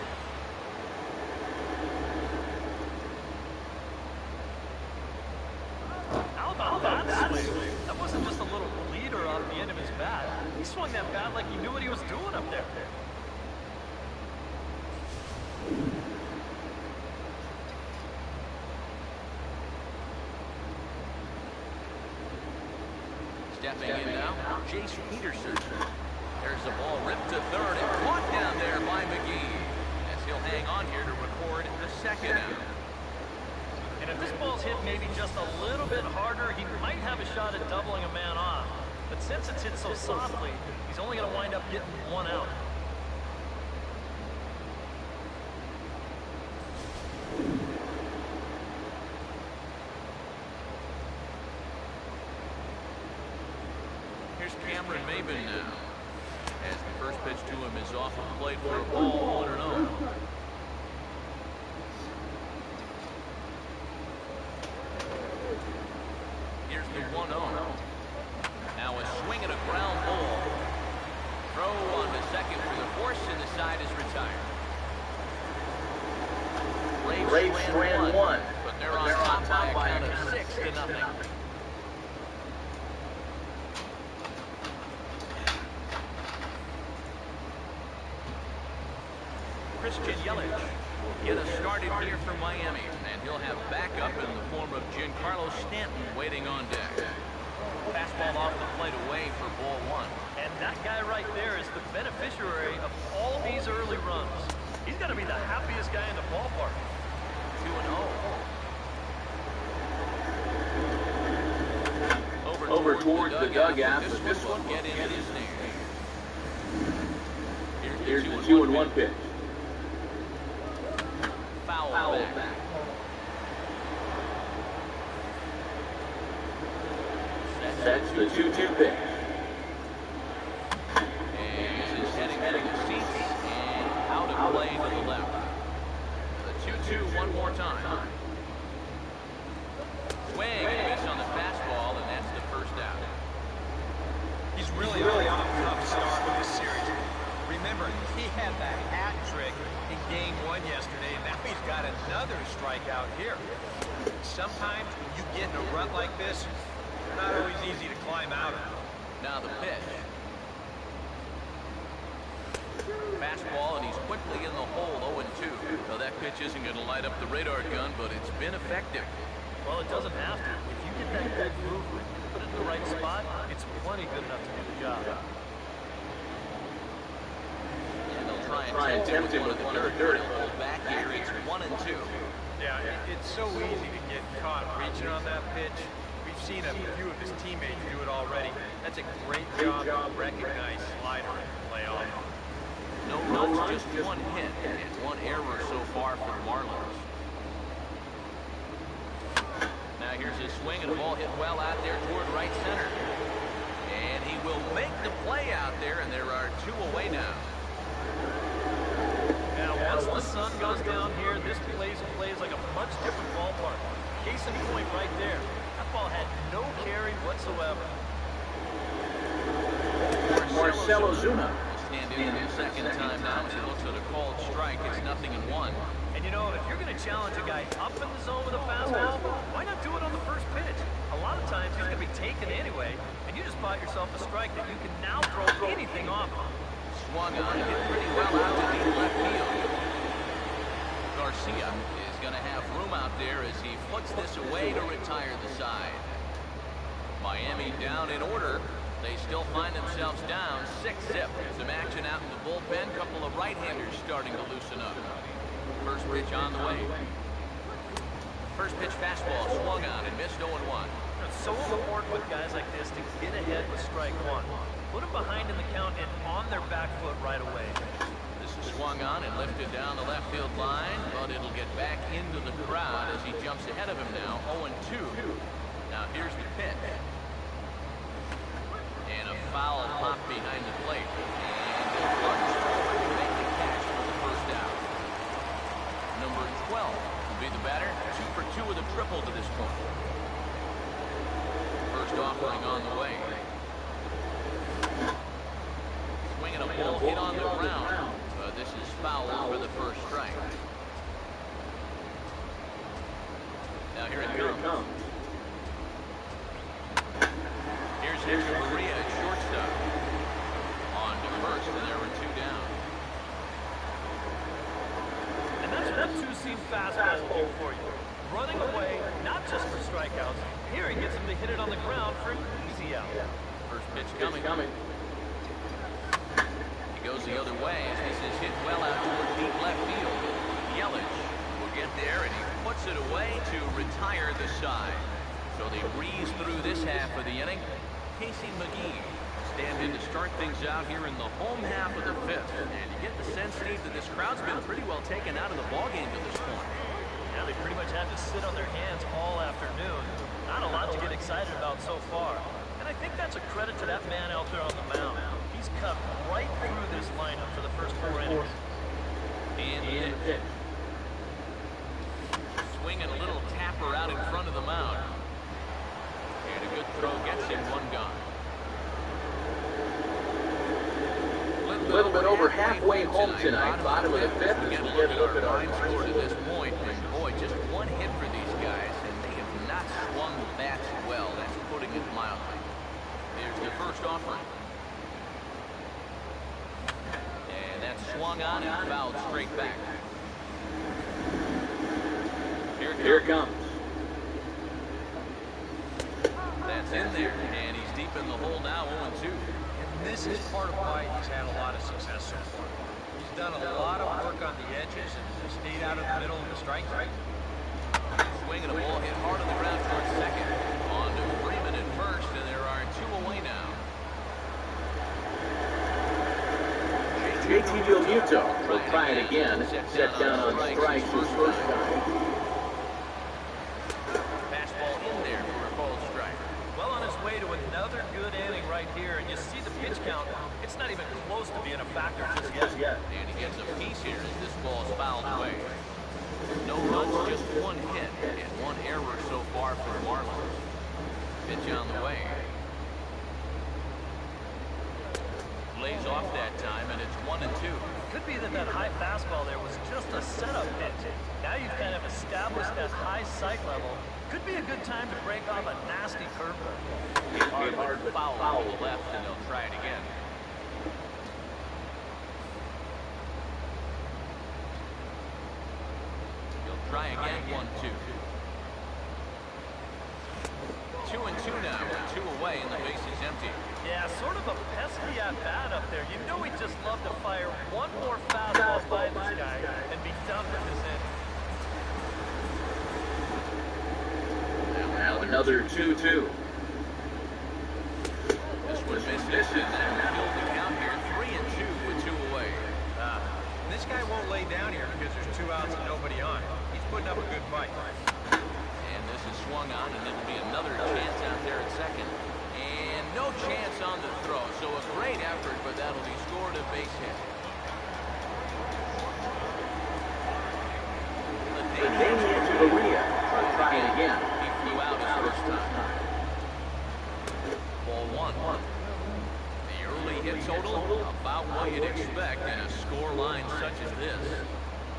How about that swing? That wasn't just a little bleeder off the end of his bat. He swung that bat like he knew what he was doing up there. Stepping in now, Jace Peterson. There's the ball ripped to third and caught down there by McGee. As he'll hang on here to record the 2nd out. And if this ball's hit maybe just a little bit harder, he might have a shot at doubling a man off. But since it's hit so softly, he's only going to wind up getting 1 out. Here's Cameron Maybin now. As the first pitch to him is off the plate for a ball, 1-0. Here's the 1-0. Now a swing and a ground ball. Throw on to second for the force, and the side is retired. Braves ran 1, but they're on top by a count of 6-0. Christian Yelich will get us started here for Miami, and he'll have backup in the form of Giancarlo Stanton waiting on deck. Fastball off the plate away for ball 1. And that guy right there is the beneficiary of all these early runs. He's got to be the happiest guy in the ballpark. 2-0. Over towards the dugout with this one get in his name. Here's the 2-1 pitch. Foul back. That's the 2-2 pitch. And this is heading to the seats and out of play to the left. The 2-2 one more time. Swing and miss on the fastball, and that's the first out. He's really off to a tough start with this series. Remember, he had that hat trick in Game 1 yesterday, and now he's got another strikeout here. Sometimes when you get in a rut like this, they're not always easy to climb out of. Now the pitch. Fastball, and he's quickly in the hole, 0-2. So that pitch isn't going to light up the radar gun, but it's been effective. Well, it doesn't have to. If you get that good movement, put it in the right spot, it's plenty good enough to do the job. And they'll try and tempt him with one of the dirt. Back here, it's 1-2. Yeah, it's so easy to get caught reaching on that pitch. We've seen a few of his teammates do it already. That's a great job to recognize slider and play off. No runs, just one hit and one error so far for the Marlins. Now here's his swing, and a ball hit well out there toward right center. And he will make the play out there, and there are 2 away now. Now, once the sun goes down here, this place plays like a much different ballpark. Case in point right there. That ball had no carry whatsoever. Marcell Ozuna. Stand in the second time now as he looks at a called strike. It's 0-1. And you know, if you're going to challenge a guy up in the zone with a fastball, why not do it on the first pitch? A lot of times he's going to be taken anyway, and you just bought yourself a strike that you can now throw anything off of. Swung on, hit pretty well out to deep left field. Garcia is going to have room out there as he flicks this away to retire the side. Miami down in order. They still find themselves down 6-0. Some action out in the bullpen. Couple of right-handers starting to loosen up. First pitch on the way. First pitch fastball swung on and missed 0-1. It's so important with guys like this to get ahead with strike one. Put them behind in the count and on their back foot right away. This is swung on and lifted down the left field line, but it'll get back into the crowd as he jumps ahead of him now, 0-2. Now here's the pitch. And a foul pop behind the plate. And they'll lunge forward to make the catch for the first out. Number 12 will be the batter. 2 for 2 with a triple to this point. First offering on the way. Swinging a ball hit on the ground. This is foul for the first strike. Now here it comes. Here's Hector Maria at shortstop. On to first, and there were 2 down. And that's what that two-seam fastball will do for you. Running away, not just for strikeouts. Here he gets him to hit it on the ground for an easy out. First pitch coming. He goes the other way as this is hit well out toward deep left field. Yelich will get there, and he puts it away to retire the side. So they breeze through this half of the inning. Casey McGee stand in to start things out here in the home half of the 5th. And you get the sense, Steve, that this crowd's been pretty well taken out of the ballgame to this point. Yeah, they pretty much had to sit on their hands all afternoon. Not a lot to get excited about so far. And I think that's a credit to that man out there on the mound. He's cut right through this lineup for the first 4 innings. And the pitch. Swinging a little tapper out in front of the mound. And a good throw gets him 1 gone. A little bit over halfway home tonight. Bottom of the 5th. We get a look at our line score to this point. And boy, just 1 hit for these guys. And they have not swung the bats well. That's putting it mildly. Here's the first offering. And that's swung on and fouled straight back. Here it comes. That's in there, and he's deep in the hole now, 0-2. And this is part of why he's had a lot of success so far. He's done a lot of work on the edges and stayed out of the middle of the strike zone. swing and a ball hit hard on the ground towards second. On to Freeman at first, and there are 2 away now. JT Realmuto will try it again. Set down on strikes his first time. Fastball in there for a called strike. Well on his way to another good inning right here, and you see the pitch count. It's not even close to being a factor just yet. And he gets a piece here as this ball is fouled away. No runs, just 1 hit, and 1 error so far for the Marlins. Pitch on the way. Lays off that time, and it's 1-2. Could be that high fastball there was just a setup pitch. Now you've kind of established that high sight level. Could be a good time to break off a nasty curveball. Hit hard but foul to the left, and they'll try it again. He'll try again, 1-2. 2-2 now, with 2 away, and the base is empty. Yeah, sort of a pesky at-bat up there. You know he'd just love to fire one more fastball by this guy and be done with this inning. Now another 2-2. This one misses, and that will fill the count here. 3-2 with 2 away. This guy won't lay down here because there's 2 outs and nobody on. He's putting up a good fight. And this is swung on, and it'll be another chance out there at second. And no chance on the throw, so a great effort, but that'll be scored a base hit. Damian Maria will try it again. He flew out his first time. Ball 1. The early hit total, about what you'd expect in a score line such as this.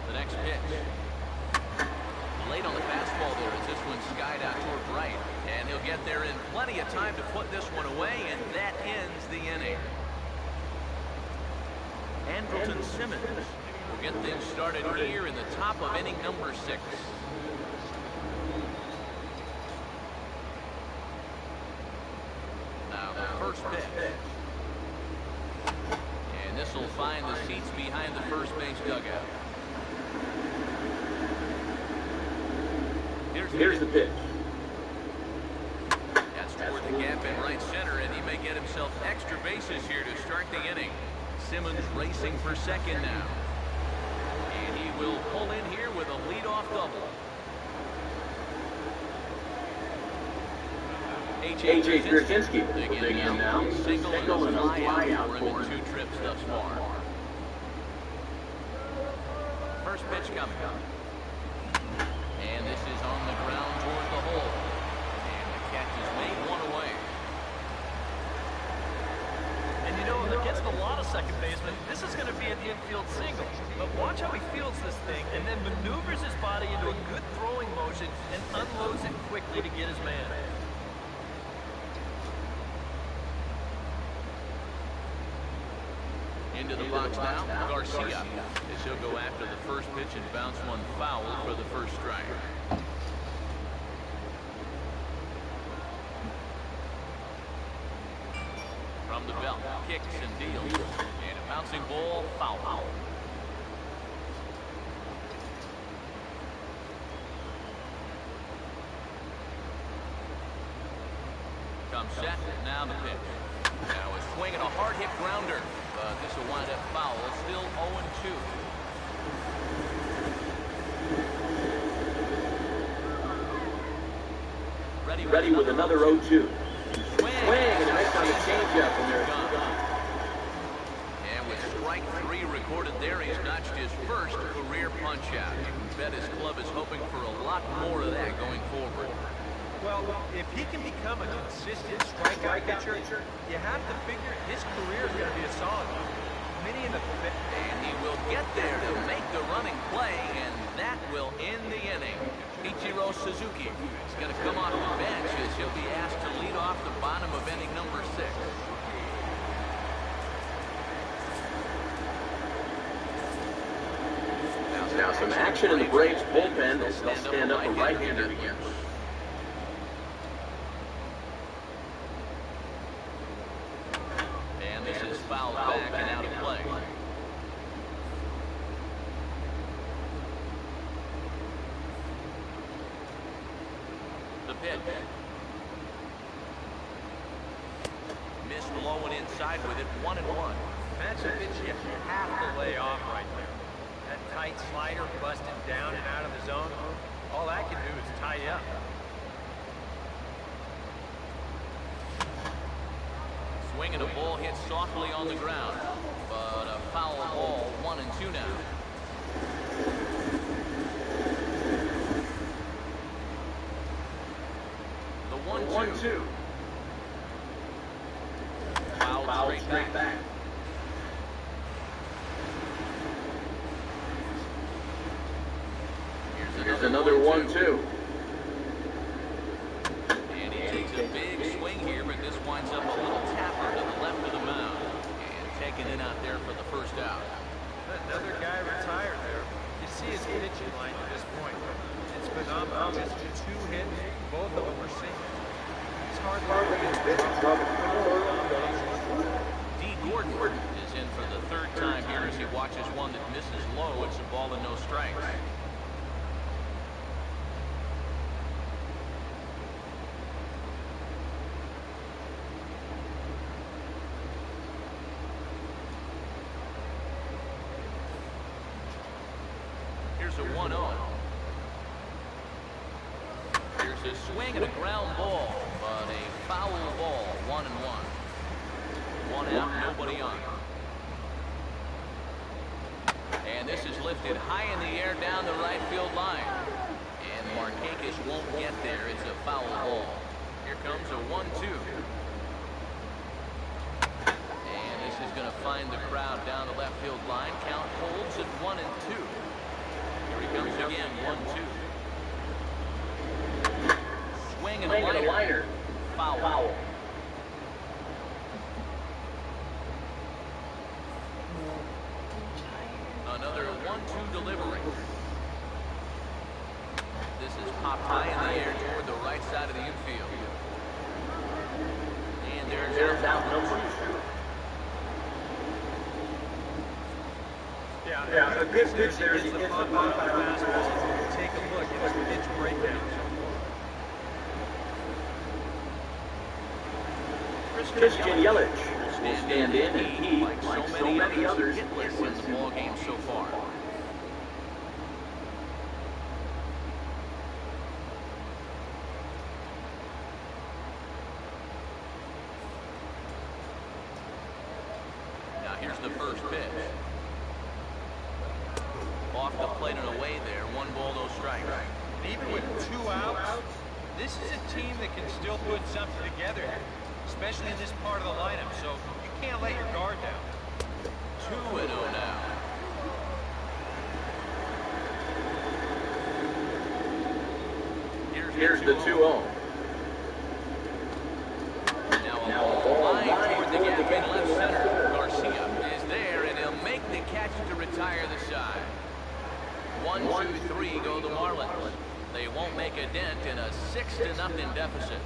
The next pitch. Late on the fastball there as this one skied out toward right. And he'll get there in plenty of time to put this one away, and that ends the inning. Andrelton Simmons will get things started here in the top of inning number 6. Now the first pitch. And this will find the seats behind the first base dugout. Here's the pitch. That's toward the gap in right center, and he may get himself extra bases here to start the inning. Simmons racing for second now. And he will pull in here with a leadoff double. A.J. Pierzynski will dig in now. Single and a fly out for him in 2 trips thus far. First pitch coming. And this is on the ground toward the hole. And the catch is made 1 away. And you know, against a lot of second basemen, this is going to be an infield single. But watch how he fields this thing and then maneuvers his body into a good throwing motion and unloads it quickly to get his man. Into the box now, Garcia, as he'll go after the first pitch and bounce one foul for the first strike. From the belt, kicks and deals, and a bouncing ball, foul. Comes set, now the pitch. Now a swing and a hard hit grounder. But this will wind up foul. Still 0-2. Ready with another 0-2. Swing and a nice on the changeup, and there's gone. And with strike 3 recorded there, he's notched his first career punch out. You can bet his club is hoping for a lot more of that going forward. Well, if he can become a consistent strikeout pitcher, you have to figure his career is going to be a solid one. And he will get there to make the running play, and that will end the inning. Ichiro Suzuki is going to come off the bench as he'll be asked to lead off the bottom of inning number 6. Now some action in the Braves bullpen. They'll stand up a right-hander again. And this is fouled back and out of play. pitch. Missed low and inside with it, 1-1. That's a pitch you have to lay off right there. That tight slider busted down and out of the zone. All that can do is tie you up. Swinging a ball hit softly on the ground, but a foul ball, 1-2 now. The 1-2. Foul straight back. Here's another 1-2. And he takes a big swing here, but this winds up a little tapper to the left of the mound. And taking it out there for the first out. Another guy retired there. You see his pitching line at this point. It's phenomenal. Just 2 hits, both of them are singles. It's hardly in trouble. D. Gordon is in for the 3rd time here as he watches one that misses low. It's a ball and no strikes. Here's a 1-0. Here's a swing and a ground ball, but a foul ball, 1-1. 1 out, nobody on. And this is lifted high in the air down the right field line. And Markakis won't get there. It's a foul ball. Here comes a 1-2. And this is going to find the crowd down the left field line. Count holds at 1-2. Here he comes again, 1-2. Swing and a liner. Foul. Another 1-2 delivery. This is popped high in the air toward the right side of the infield. And there's out number 2. Yeah, a good pitch there. He gets the pop out of the fastball. Take a look at his pitch breakdown. Christian Yelich will stand in, and he, like so many others, hitless in the ball game so far. Now here's the first pitch. Off the plate and away there. 1 ball, no strike. And even with 2 outs, this is a team that can still put something together, especially in this part of the lineup. So you can't let your guard down. 2-0 now. Here's the 2-0. Now a ball line toward the gap in left center. Garcia is there, and he'll make the catch to retire the side. 1-2-3 go the Marlins. They won't make a dent in a 6-0 deficit.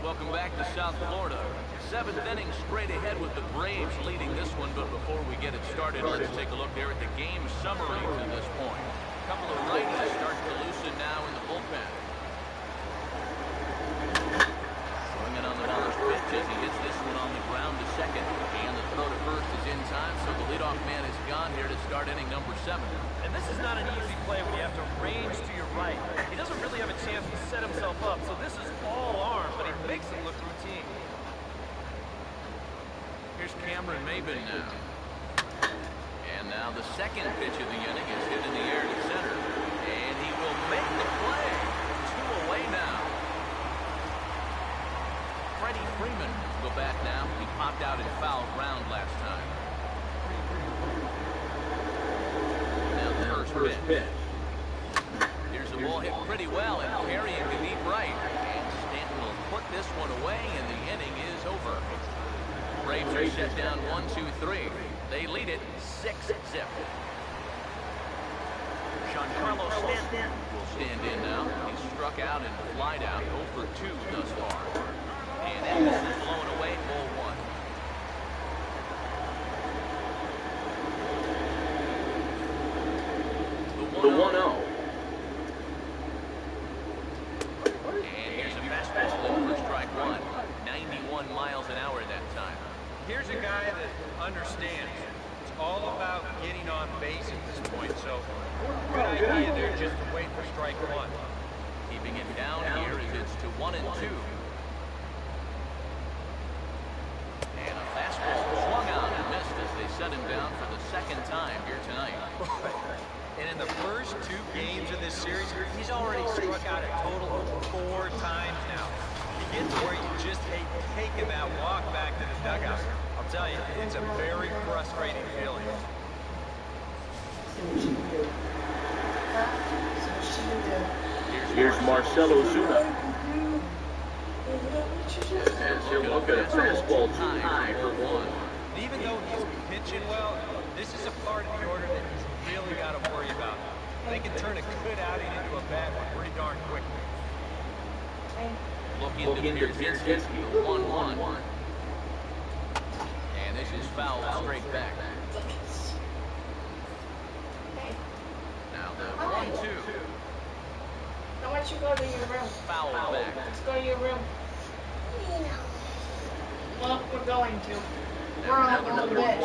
Welcome back to South Florida. 7th inning straight ahead with the Braves leading this one, but before we get it started, let's take a look there at the game summary to this point. A couple of righties starting to loosen now in the bullpen. Swinging on the first pitch as he hits this one on the ground to second. And the throw to first is in time, so the leadoff man is gone here to start inning number 7. And this is not an easy play when you have to range to your right. He doesn't really have a chance to set himself up, so this is all arm, but he makes it look routine. Here's Cameron Maybin now. And now the second pitch of the inning is hit in the air to center. And he will make the play. 2 away now. Freddie Freeman will go back now. He popped out in foul ground last time. Now the first pitch. Here's the ball hit pretty well and carrying to deep right. And Stanton will put this one away and the inning is over. Braves are set down 1-2-3. They lead it 6-0. Giancarlo Stanton will stand in now. He's struck out and flied out 0 for 2 thus far. And this is blown away, ball 1. Fastball for strike one. 91 miles an hour that time. Here's a guy that understands. It's all about getting on base at this point, so good idea there just to wait for strike one. Keeping it down here as it's to 1-2. And a fastball swung on and missed as they set him down for the second time here tonight. And in the first 2 games of this series, he's already struck out a total of 4 times now. You get to where you just hate taking that walk back to the dugout. I'll tell you, it's a very frustrating feeling. Here's Marcell Ozuna. As he'll look at a fastball too high for one. Even though he's pitching well, this is a part of the order that he's really got to worry about. They can turn a good outing into a bad one pretty darn quickly. Looking to Pierzynski, the 1-1. And this is fouled straight back. Now the 1-2. I want you to go to your room. Foul back. Let's go to your room. Well, we're going to. We're on a little bit.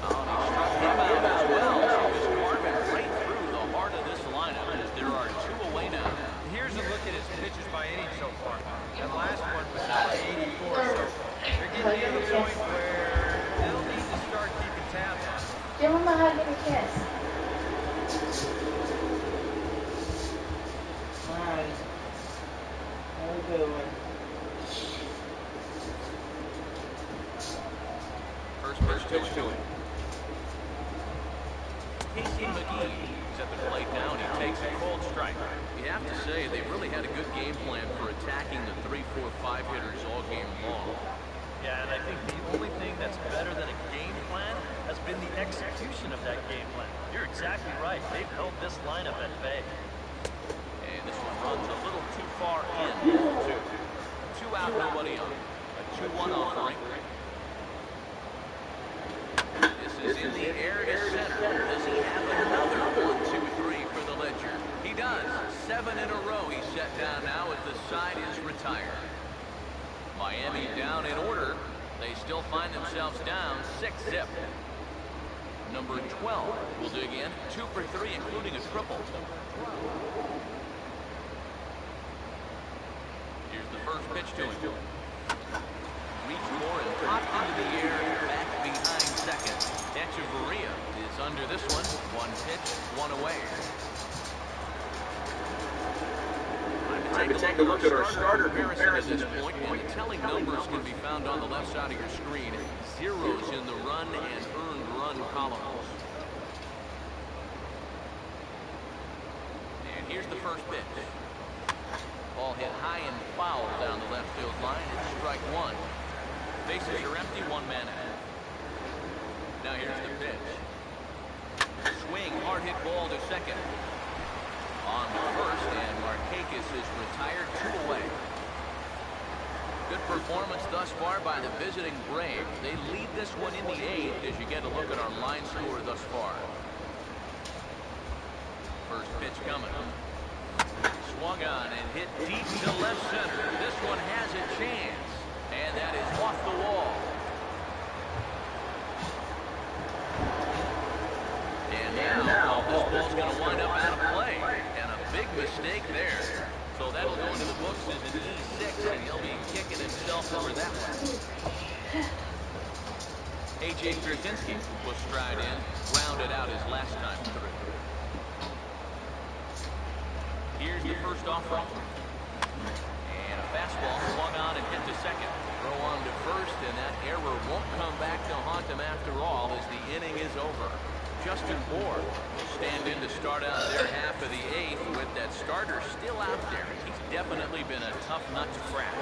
Oh, he struck him out as well. He was carving right through the heart of this lineup as there are 2 away now. Here's a look at his pitches by inning so far. That last one was number 84, so they're getting to the point where they'll need to start keeping tabs on him. Give him a hug and a kiss. Alright. Have a good one. First pitch to him. Casey McGee is at the plate now, and he takes a cold strike. You have to say, they really had a good game plan for attacking the 3, 4, 5 hitters all game long. Yeah, and I think the only thing that's better than a game plan has been the execution of that game plan. You're exactly right. They've held this lineup at bay. And this one runs a little too far in. 2 out, nobody on. A 2-1 offering. This is in the air to center. Does he have another 1, 2, 3 for the Ledger? He does. 7 in a row he's set down now as the side is retired. Miami down in order. They still find themselves down 6-0. Number 12 will dig in. 2 for 3, including a triple. Here's the first pitch to him. Reach for and popped into the air, back behind second. Echeverria is under this one. 1 pitch, 1 away. Take a look at our starter comparison at this point, and the telling numbers can be found on the left side of your screen. Zeros in the run and earned run columns. And here's the first pitch. Ball hit high and foul down the left field line. It's strike 1. Bases are empty, 1 man out. Now here's the pitch. Swing, hard hit ball to second. On to first, and Markakis is retired 2 away. Good performance thus far by the visiting Braves. They lead this one in the 8th as you get a look at our line score thus far. First pitch coming. Swung on and hit deep to left center. This one has a chance, and that is off the wall. And now this ball's going to wind up out of play. And a big mistake there. So that'll go into the books as an E6, and he'll be kicking himself over that one. A.J. Pierzynski will stride in, rounded out his last time through. Here's the first offering. And a fastball swung on and hit to second. Throw on to first, and that error won't come back to haunt him after all as the inning is over. Justin Bour will stand in to start out their half of the 8th with that starter still out there. He's definitely been a tough nut to crack.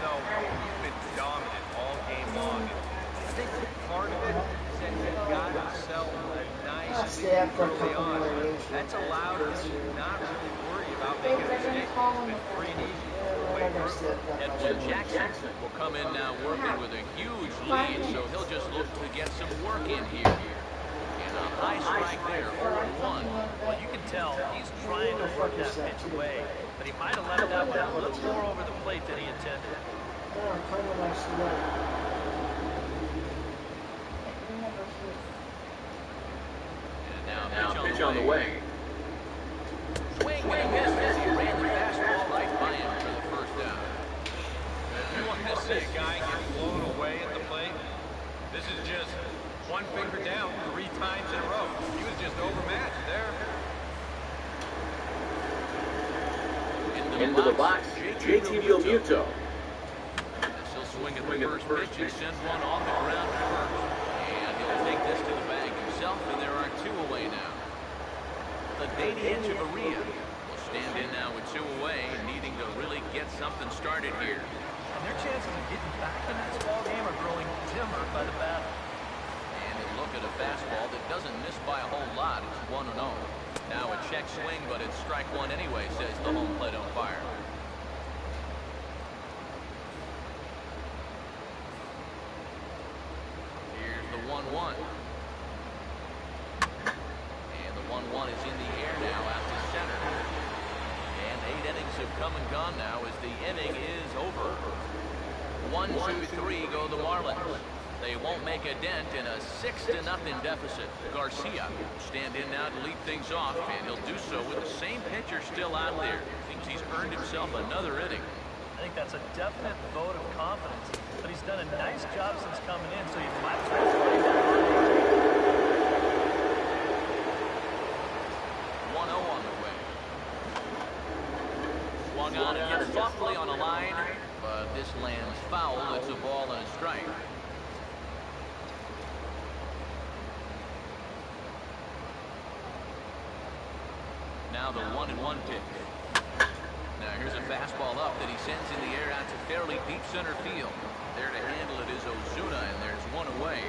No, he's been dominant all game long. I think part of it is that he got himself a nice lead early on. That's allowed him to not really worry about making mistakes. It's been free and easy. Edwin Jackson will come in now working with a huge lead, so he'll just look to get some work in here. And A high strike there, 0-1. Well, you can tell he's trying to work that pitch away, but he might have left that one a little more over the plate than he intended. And now pitch on the way. Swing and a miss as he ran the fastball right by him for the first out. If you want to see a guy get blown away at the plate, this is just one finger down 3 times in a row. He was just overmatched there. Into the box, JT Realmuto. He'll swing at the first pitch and send one on the ground to first. And he'll take this to the bag himself, and there are 2 away now. Adeiny Hechavarria will stand in now with 2 away, needing to really get something started here. And their chances of getting back in this ball game are growing dimmer by the bat. And he'll look at a fastball that doesn't miss by a whole lot. It's 1-0. Now a check swing, but it's strike 1 anyway, says the home plate umpire. Here's the 1-1. And the 1-1 is in the air now out to center. And 8 innings have come and gone now as the inning is over. 1, 2, 3 go the Marlins. They won't make a dent in a 6-0 deficit. Garcia will stand in now to lead things off, and he'll do so with the same pitcher still out there. Thinks he's earned himself another inning. I think that's a definite vote of confidence, but he's done a nice job since coming in, so you might as well find out. 1-0 on the way. Swung on again softly on a line, but this lands foul. It's a ball and a strike. Now the 1-1 pitch. Now here's a fastball up that he sends in the air out to fairly deep center field. There to handle it is Ozuna, and there's 1 away.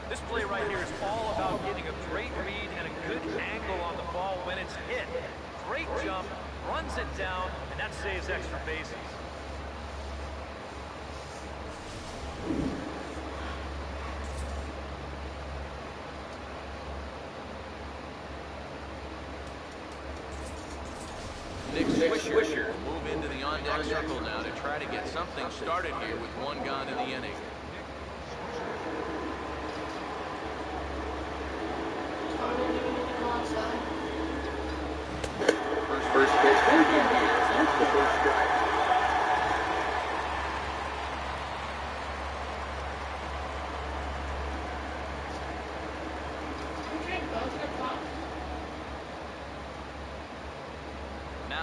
This play right here is all about getting a great read and a good angle on the ball when it's hit. Great jump, runs it down, and that saves extra bases. Nick Swisher will move into the on-deck circle now to try to get something started here with 1 gone in the inning. First pitch, that's the first strike.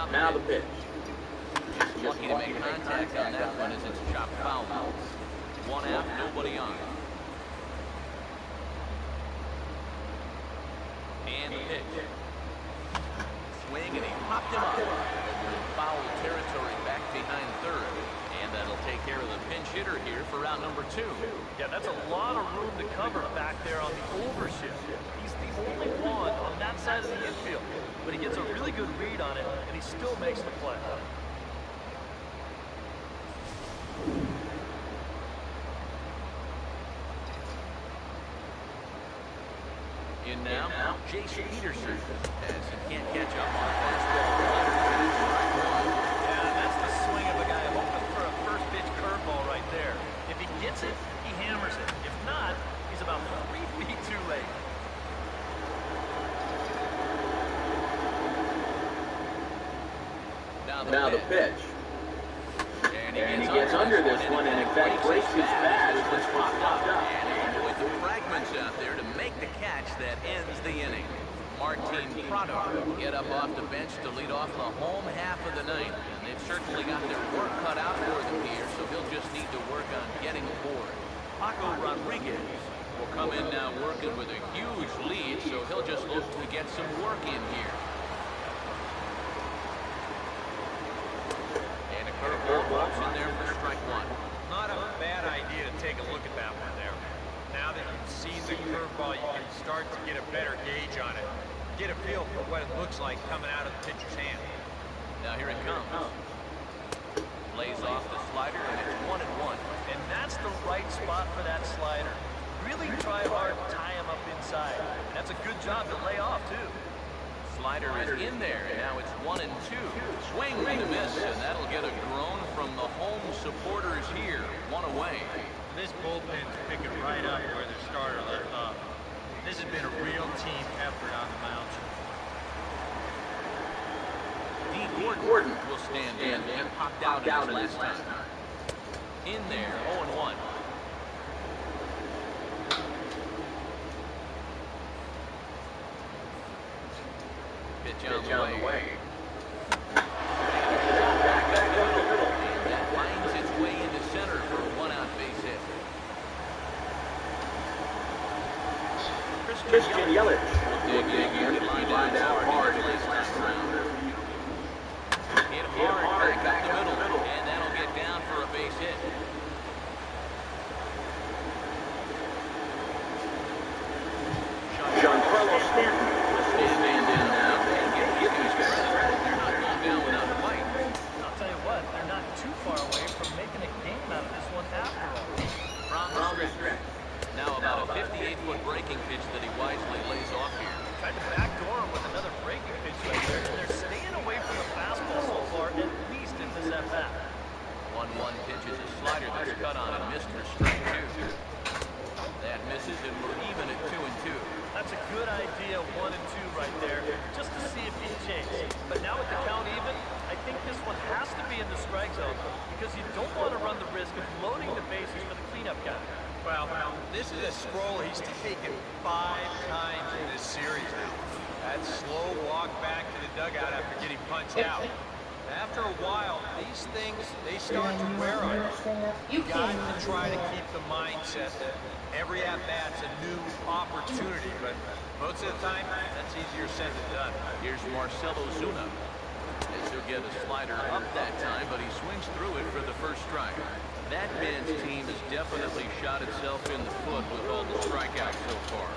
Now the pitch. Just lucky to make contact on that one as it's chopped foul. 1 out, nobody on. And the pitch. Swing, and he popped him up. We're in foul territory back behind third. And that'll take care of the pinch hitter here for round number 2. Yeah, that's a lot of room to cover back there on the overshift. He's the only one on that side of the infield, but he gets a really good read on it, and he still makes the play. In now, Jace Peterson, as he can't catch up on a fastball. Yeah, that's the swing of a guy hoping for a first pitch curveball right there. If he gets it, he hammers it. If not, he's about 3 feet too late. Now the pitch. And he gets under this one and in fact breaks his bat as it's popped up. And with the fragments out there to make the catch that ends the inning. Martin Prado will get up off the bench to lead off the home half of the ninth. And they've certainly got their work cut out for them here, so he'll just need to work on getting aboard. Paco Rodriguez will come in now working with a huge lead, so he'll just look to get some work in here. And a curveball walks in there for strike 1. Not a bad idea to take a look at that one there. Now that you've seen the curveball, you can start to get a better gauge on it. Get a feel for what it looks like coming out of the pitcher's hand. Now here it comes. Lays off the slider, and it's 1-1. And that's the right spot for that slider. really try hard to tie him up inside. And that's a good job to lay off, too. Slider is in there, and now it's 1-2. Swing and a miss, and that'll get a groan from the home supporters here. One away. This bullpen's picking right up where their starter left off. This has been a real team effort on the mound. Dean Gordon will stand in and popped out his last time. In there, 0-1. Pitch on the way. And that finds its way into center for a one-out base hit. Christian Yelich Dig in, line out hard in his last round. Hit hard back up the middle, and that'll get down for a base hit. Giancarlo Stanton will stand in now and get these guys. They're not going down without a fight. I'll tell you what, they're not too far away from making a game out of this one after all. From the stretch. Now about a 58-foot breaking pitch that he wisely lays off here. Tried to backdoor him with another breaking pitch right there, and they're staying away from the fastball so far, at least in this at-bat. 1-1 pitch is a slider that's cut on and missed for strike two. That misses, and we're even at 2-2. That's a good idea, 1-2 right there, just to see if he changes. But now with the count even, I think this one has to be in the strike zone because you don't want to run the risk of loading the bases for the cleanup guy. Well, this is a scroll he's taken 5 times in this series now. That slow walk back to the dugout after getting punched out. After a while, these things, they start to wear on you. You got to try to keep the mindset that every at-bat's a new opportunity, but most of the time, that's easier said than done. Here's Marcelo Zuna. As he'll get a slider up that time, but he swings through it for the first strike. That man's team has definitely shot itself in the foot with all the strikeouts so far.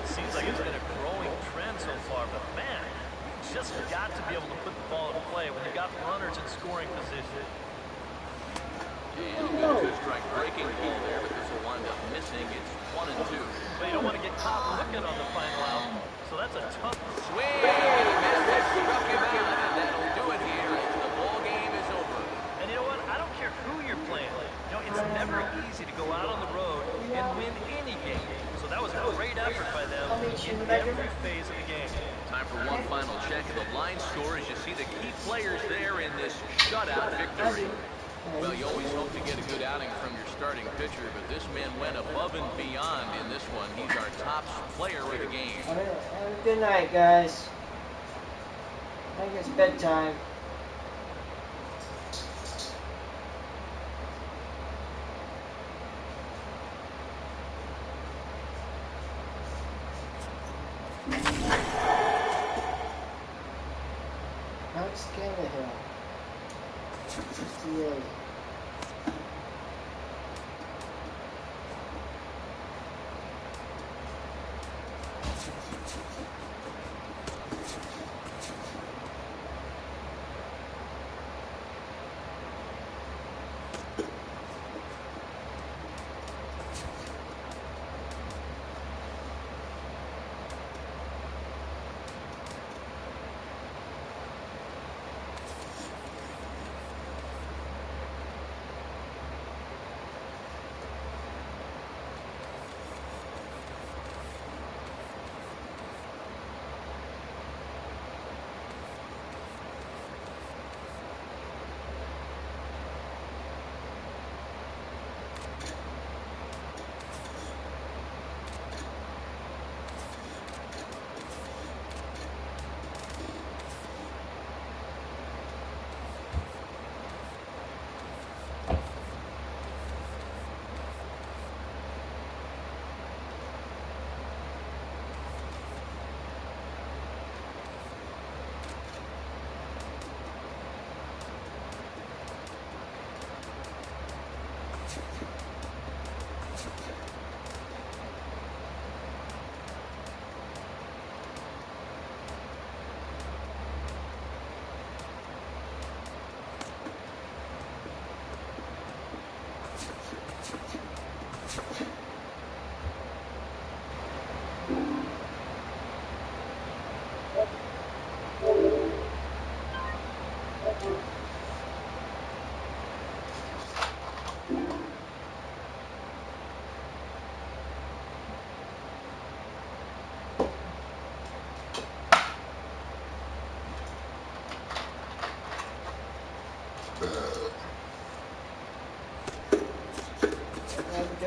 It seems like it's been a growing trend so far, but man, you just got to be able to put the ball in play when you got runners in scoring position. And a two-strike breaking ball there, but this will wind up missing. It's 1-2. But you don't want to get caught looking on the final out, so that's a tough swing. Missed it, struck him out, and that'll do it here as the ball game is over. And you know what? I don't care who you're playing. You know, it's never easy to go out on the road and win any game. So that was a great effort by them in every phase of the game. Time for one final check of the line score as you see the key players there in this shutout victory. Well, you always hope to get a good outing from your starting pitcher, but this man went above and beyond in this one. He's our top player of the game. Have a good night, guys. I think it's bedtime. Alex Callahan, 68.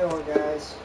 good one, guys.